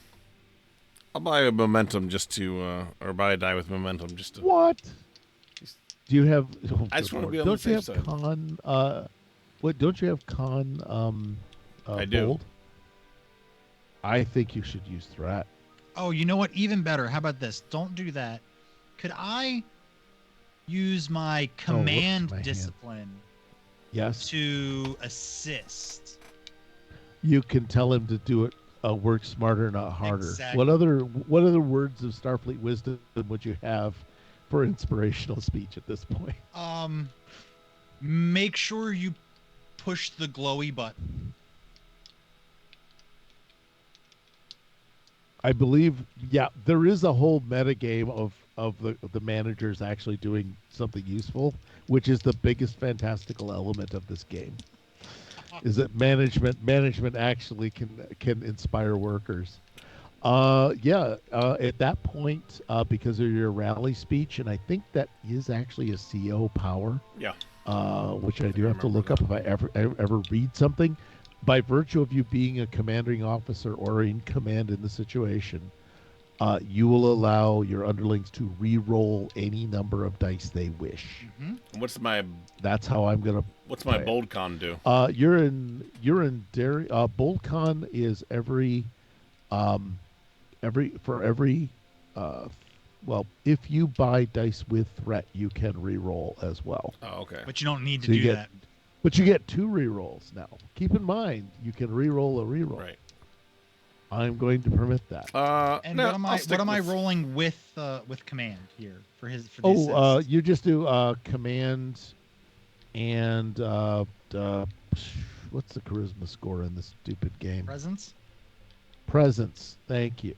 [SPEAKER 6] buy a momentum just to, or buy a die with momentum just to.
[SPEAKER 2] What? Do you have?
[SPEAKER 6] I just want to be on
[SPEAKER 2] don't
[SPEAKER 6] the
[SPEAKER 2] you
[SPEAKER 6] safe
[SPEAKER 2] have
[SPEAKER 6] side.
[SPEAKER 2] con? What? Don't you have con?
[SPEAKER 6] I do.
[SPEAKER 2] Bold? I think you should use threat.
[SPEAKER 3] Oh, you know what? Even better. How about this? Don't do that. Could I use my command
[SPEAKER 2] my hand.
[SPEAKER 3] discipline
[SPEAKER 2] Yes.
[SPEAKER 3] to assist?
[SPEAKER 2] You can tell him to do it. Work smarter, not harder.
[SPEAKER 3] Exactly.
[SPEAKER 2] What other words of Starfleet wisdom would you have for inspirational speech at this point?
[SPEAKER 3] Make sure you push the glowy button.
[SPEAKER 2] I believe, there is a whole metagame of the managers actually doing something useful, which is the biggest fantastical element of this game. Is that management actually can inspire workers. At that point, because of your rally speech, and I think that is actually a CO power.
[SPEAKER 6] Yeah.
[SPEAKER 2] Which I do have to look up if I ever read something. By virtue of you being a commanding officer or in command in the situation, you will allow your underlings to re-roll any number of dice they wish.
[SPEAKER 3] Mm-hmm.
[SPEAKER 2] That's how I'm gonna.
[SPEAKER 6] What's my bold con do?
[SPEAKER 2] You're in dairy. Bold con is every. If you buy dice with threat, you can re-roll as well.
[SPEAKER 6] Oh, okay.
[SPEAKER 3] But you don't need to
[SPEAKER 2] So you
[SPEAKER 3] do
[SPEAKER 2] get-
[SPEAKER 3] that.
[SPEAKER 2] But you get 2 re-rolls now. Keep in mind, you can re-roll a re-roll.
[SPEAKER 6] Right.
[SPEAKER 2] I'm going to permit that.
[SPEAKER 3] And
[SPEAKER 6] no,
[SPEAKER 3] what am
[SPEAKER 6] I'll
[SPEAKER 3] I
[SPEAKER 6] stick with-
[SPEAKER 3] rolling with command here for the
[SPEAKER 2] Oh,
[SPEAKER 3] assist?
[SPEAKER 2] you just do command and what's the charisma score in this stupid game?
[SPEAKER 3] Presence?
[SPEAKER 2] Presence. Thank you.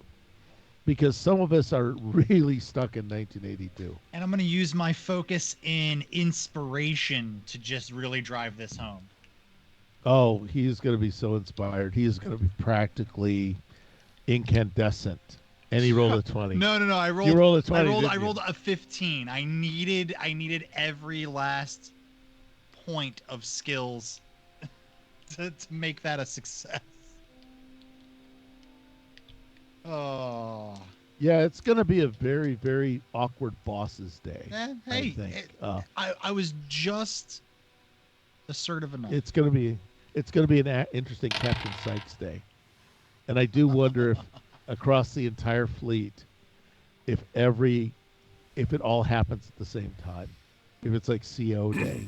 [SPEAKER 2] Because some of us are really stuck in 1982.
[SPEAKER 3] And I'm going to use my focus in inspiration to just really drive this home.
[SPEAKER 2] Oh, he's going to be so inspired. He is going to be practically incandescent. And he rolled a 20.
[SPEAKER 3] No. I rolled.
[SPEAKER 2] You rolled a 20.
[SPEAKER 3] I rolled a 15. I needed every last point of skills to make that a success. Oh.
[SPEAKER 2] Yeah, it's going to be a very, very awkward boss's day.
[SPEAKER 3] Hey,
[SPEAKER 2] I think.
[SPEAKER 3] I was just assertive enough.
[SPEAKER 2] It's going to be an interesting Captain Sykes day, and I do wonder if across the entire fleet, if it all happens at the same time, if it's like CO day.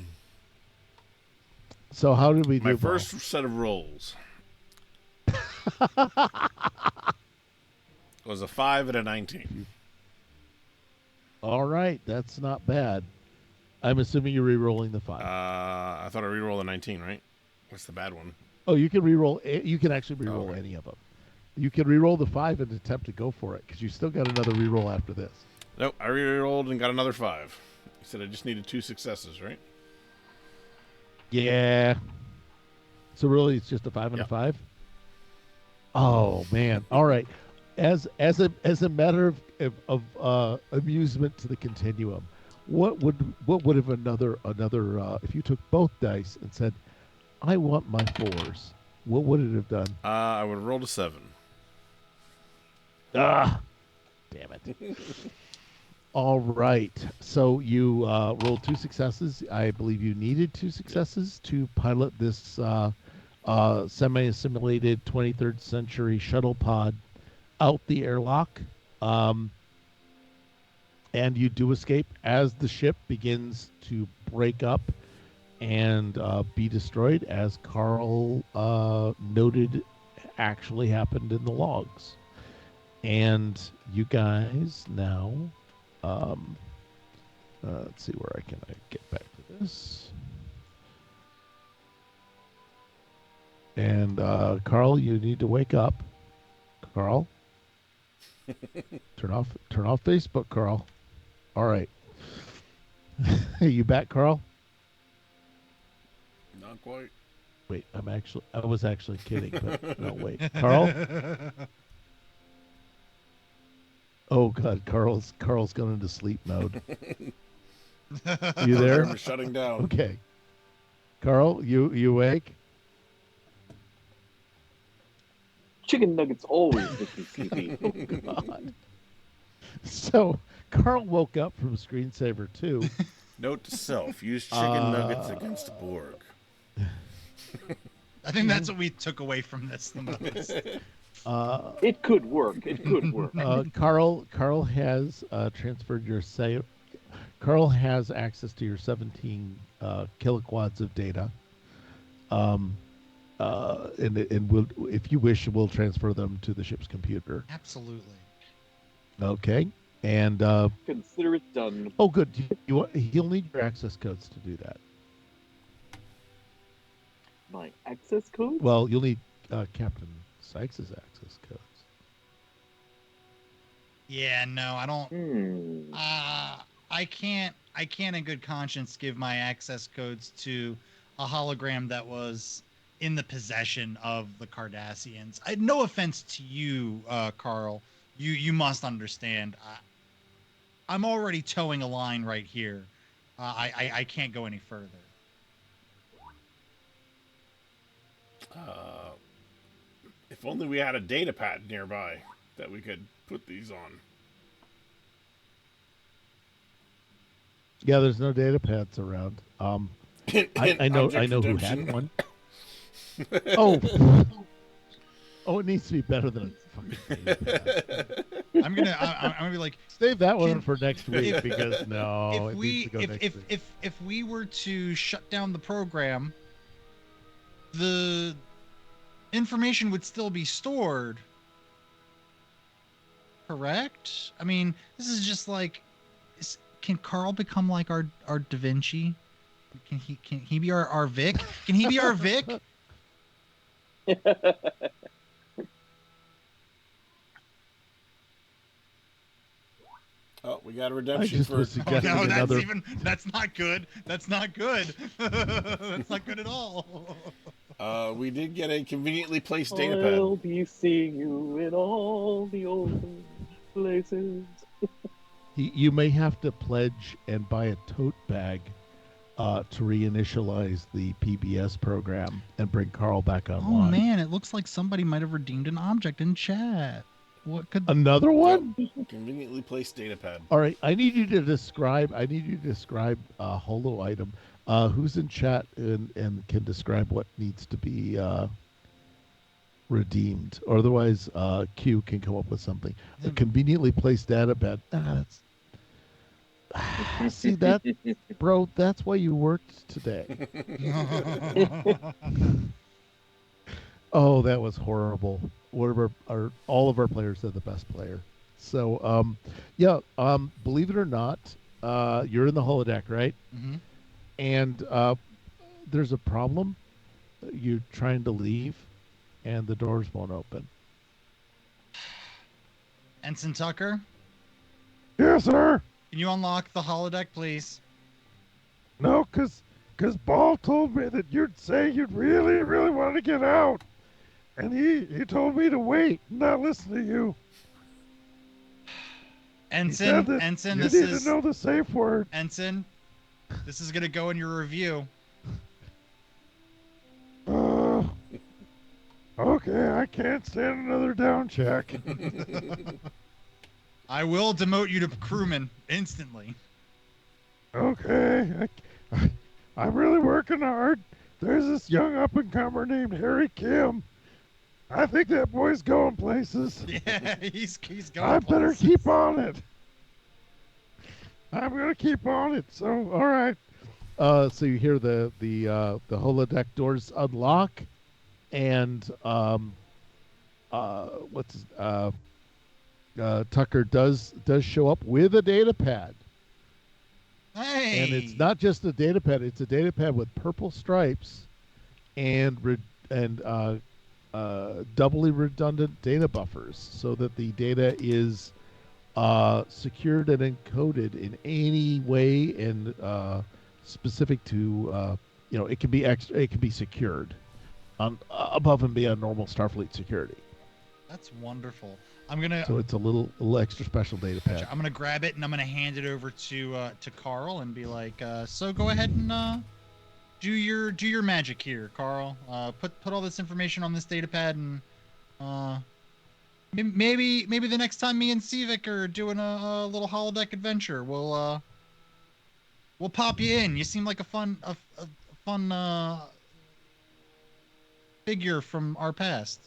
[SPEAKER 2] So how did we do?
[SPEAKER 6] My
[SPEAKER 2] Paul?
[SPEAKER 6] first set of rolls was a 5 and a 19.
[SPEAKER 2] All right, that's not bad. I'm assuming you're re-rolling the 5.
[SPEAKER 6] I thought I re-rolled a 19, right? What's the bad one?
[SPEAKER 2] Oh, you can re-roll. You can actually re-roll
[SPEAKER 6] Okay.
[SPEAKER 2] any of them. You can re-roll the 5 and attempt to go for it because you still got another re-roll after this.
[SPEAKER 6] Nope, I re-rolled and got another 5. You said I just needed 2 successes, right?
[SPEAKER 2] Yeah. So really, it's just a 5 and
[SPEAKER 6] Yep.
[SPEAKER 2] a 5. Oh man! All right. As a matter of amusement to the continuum, what would have another if you took both dice and said, I want my fours, what would it have done?
[SPEAKER 6] I would have rolled a 7.
[SPEAKER 2] Ah, damn it. All right. So you rolled 2 successes. I believe you needed 2 successes to pilot this semi-assimilated 23rd century shuttle pod out the airlock. And you do escape as the ship begins to break up and be destroyed, as Carl noted actually happened in the logs. And you guys now, let's see where I can get back to this. And Carl, you need to wake up. Carl, turn off Facebook, Carl. All right. Are you back, Carl?
[SPEAKER 6] Not quite.
[SPEAKER 2] Wait, I was actually kidding, but no, wait. Carl? Oh God, Carl's gone into sleep mode. You there?
[SPEAKER 6] I'm shutting down.
[SPEAKER 2] Okay. Carl, you awake?
[SPEAKER 5] Chicken nuggets always make me sleepy.
[SPEAKER 2] Oh God. So Carl woke up from Screensaver 2.
[SPEAKER 6] Note to self: use chicken nuggets against Borg.
[SPEAKER 3] I think that's what we took away from this the most.
[SPEAKER 5] It could work. It could work.
[SPEAKER 2] Carl has transferred your save. Carl has access to your 17 kiloquads of data. And we'll, if you wish, we'll transfer them to the ship's computer.
[SPEAKER 3] Absolutely.
[SPEAKER 2] Okay. And
[SPEAKER 5] Consider it done.
[SPEAKER 2] oh, good. He'll need your access codes to do that.
[SPEAKER 5] My access code?
[SPEAKER 2] Well, you'll need Captain Sykes' access codes.
[SPEAKER 3] Yeah, no, I don't. I can't in good conscience give my access codes to a hologram that was in the possession of the Cardassians. No offense to you, Carl. You must understand. I'm already towing a line right here. I can't go any further.
[SPEAKER 6] If only we had a data pad nearby that we could put these on.
[SPEAKER 2] Yeah, there's no data pads around. I know who had one. Oh, it needs to be better than a fucking data pad.
[SPEAKER 3] I'm gonna be like,
[SPEAKER 2] save that one for next week because no,
[SPEAKER 3] if
[SPEAKER 2] it needs to go next week.
[SPEAKER 3] If we were to shut down the program, the information would still be stored. Correct? I mean, this is just like, can Carl become like our Da Vinci? Can he be our Vic? Can he be our Vic?
[SPEAKER 6] Oh, we got a redemption for.
[SPEAKER 3] Oh, no, that's not good. That's not good. That's not good at all.
[SPEAKER 6] We did get a conveniently placed data pad.
[SPEAKER 5] I'll be seeing you in all the old places.
[SPEAKER 2] You may have to pledge and buy a tote bag to reinitialize the PBS program and bring Carl back online.
[SPEAKER 3] Oh man, it looks like somebody might have redeemed an object in chat. What could
[SPEAKER 2] another one?
[SPEAKER 6] Yep. Conveniently placed data pad.
[SPEAKER 2] All right, I need you to describe a holo item. Who's in chat and can describe what needs to be redeemed? Or otherwise, Q can come up with something. A conveniently placed data pad. That's see that, bro. That's why you worked today. Oh, that was horrible. All of our players are the best player. So, believe it or not, you're in the holodeck, right?
[SPEAKER 3] Mm-hmm.
[SPEAKER 2] And there's a problem. You're trying to leave, and the doors won't open.
[SPEAKER 3] Ensign Tucker?
[SPEAKER 4] Yes, sir.
[SPEAKER 3] Can you unlock the holodeck, please?
[SPEAKER 4] No, because Ball told me that you'd say you'd really, really want to get out. And he told me to wait and not listen to you.
[SPEAKER 3] Ensign,
[SPEAKER 4] you
[SPEAKER 3] this
[SPEAKER 4] need
[SPEAKER 3] is
[SPEAKER 4] to know the safe word.
[SPEAKER 3] Ensign. This is gonna go in your review.
[SPEAKER 4] Okay, I can't stand another down check.
[SPEAKER 3] I will demote you to crewman instantly.
[SPEAKER 4] Okay, I'm really working hard. There's this young up-and-comer named Harry Kim. I think that boy's going places.
[SPEAKER 3] Yeah, he's going
[SPEAKER 4] I
[SPEAKER 3] places.
[SPEAKER 4] better keep on it. I'm gonna keep on it. So, all right.
[SPEAKER 2] So you hear the holodeck doors unlock, and Tucker does show up with a data pad.
[SPEAKER 3] Hey.
[SPEAKER 2] And it's not just a data pad; it's a data pad with purple stripes and doubly redundant data buffers, so that the data is secured and encoded in any way and specific to it can be secured on above and beyond normal Starfleet security.
[SPEAKER 3] That's wonderful. I'm gonna.
[SPEAKER 2] So it's a little extra special data pad.
[SPEAKER 3] I'm gonna grab it and I'm gonna hand it over to Carl and be like, so go ahead and do your magic here, Carl. Put all this information on this data pad and maybe the next time me and Civic are doing a little holodeck adventure, we'll pop you in. You seem like a fun figure from our past.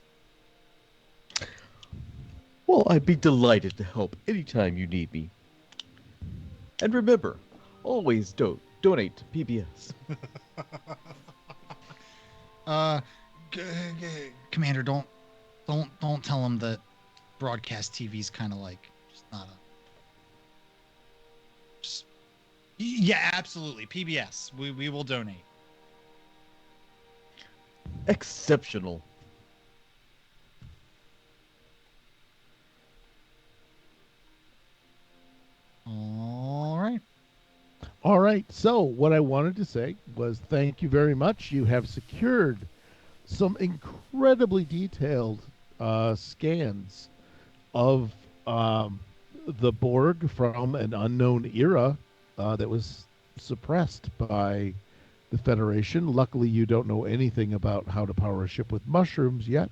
[SPEAKER 7] Well, I'd be delighted to help anytime you need me. And remember, always donate to PBS.
[SPEAKER 3] Commander, don't tell him that broadcast TV's kind of like just not yeah, absolutely. PBS. We will donate.
[SPEAKER 7] Exceptional.
[SPEAKER 2] All right. So what I wanted to say was thank you very much. You have secured some incredibly detailed scans of the Borg from an unknown era that was suppressed by the Federation. Luckily, you don't know anything about how to power a ship with mushrooms yet.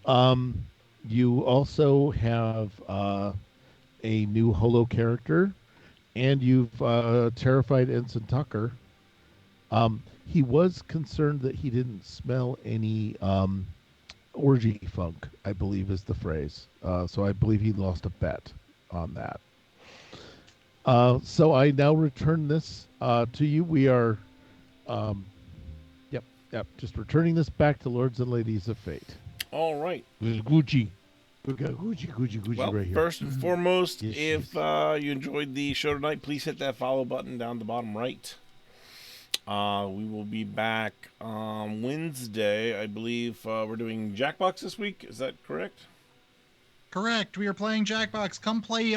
[SPEAKER 2] You also have a new holo character, and you've terrified Ensign Tucker. He was concerned that he didn't smell any orgy funk, I believe is the phrase. So I believe he lost a bet on that. So I now return this to you. We are, just returning this back to Lords and Ladies of Fate.
[SPEAKER 6] All right.
[SPEAKER 2] Gucci. We got Gucci
[SPEAKER 6] Well,
[SPEAKER 2] right here.
[SPEAKER 6] first and foremost,
[SPEAKER 2] Yes,
[SPEAKER 6] if you enjoyed the show tonight, please hit that follow button down the bottom right. We will be back on Wednesday. I believe we're doing Jackbox this week. Is that correct?
[SPEAKER 3] Correct. We are playing Jackbox. Come play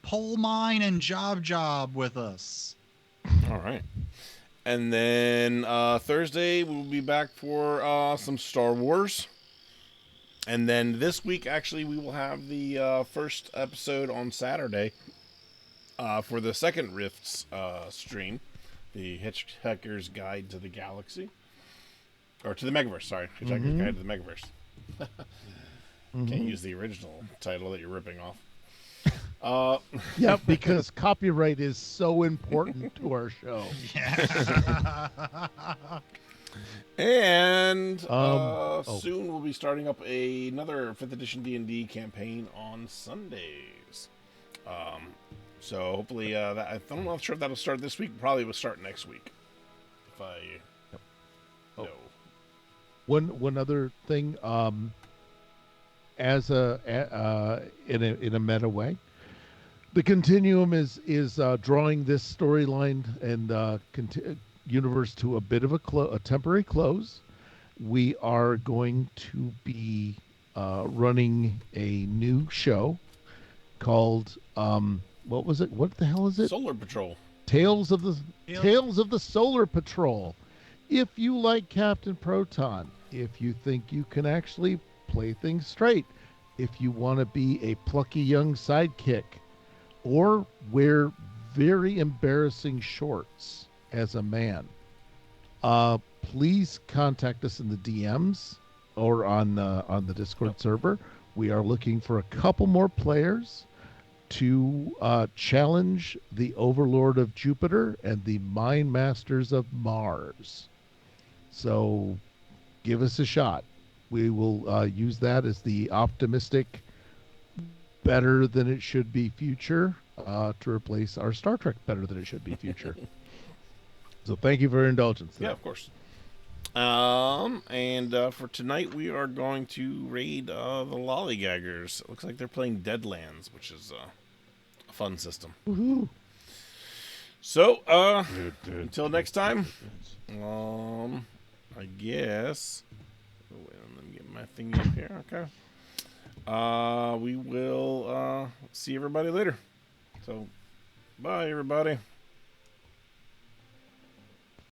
[SPEAKER 3] Pole Mine and Job with us.
[SPEAKER 6] All right. And then Thursday, we'll be back for some Star Wars. And then this week, actually, we will have the first episode on Saturday for the second Rifts stream, the Hitchhiker's Guide to the Galaxy. Or to the Megaverse, sorry. Hitchhiker's Guide to the Megaverse. Can't use the original title that you're ripping off.
[SPEAKER 2] Yeah, because copyright is so important to our show.
[SPEAKER 3] Yeah.
[SPEAKER 6] And soon we'll be starting up another 5th edition D&D campaign on Sundays. So hopefully I'm not sure if that'll start this week. Probably will start next week. If I know.
[SPEAKER 2] One other thing, as in a meta way, the Continuum is drawing this storyline and universe to a bit of a temporary close. We are going to be running a new show called what was it? What the hell is it?
[SPEAKER 6] Solar Patrol.
[SPEAKER 2] Tales of the Solar Patrol. If you like Captain Proton, if you think you can actually play things straight, if you want to be a plucky young sidekick or wear very embarrassing shorts as a man, please contact us in the DMs or on the Discord server. We are looking for a couple more players to challenge the Overlord of Jupiter and the Mind Masters of Mars. So give us a shot. We will use that as the optimistic, better than it should be future to replace our Star Trek better than it should be future. So thank you for your indulgence.
[SPEAKER 6] Yeah, of course. And for tonight, we are going to raid the Lollygaggers. It looks like they're playing Deadlands, which is a fun system.
[SPEAKER 2] Woohoo.
[SPEAKER 6] So, until next time, I guess. Oh, wait, let me get my thingy up here. Okay. We will see everybody later. So, bye, everybody.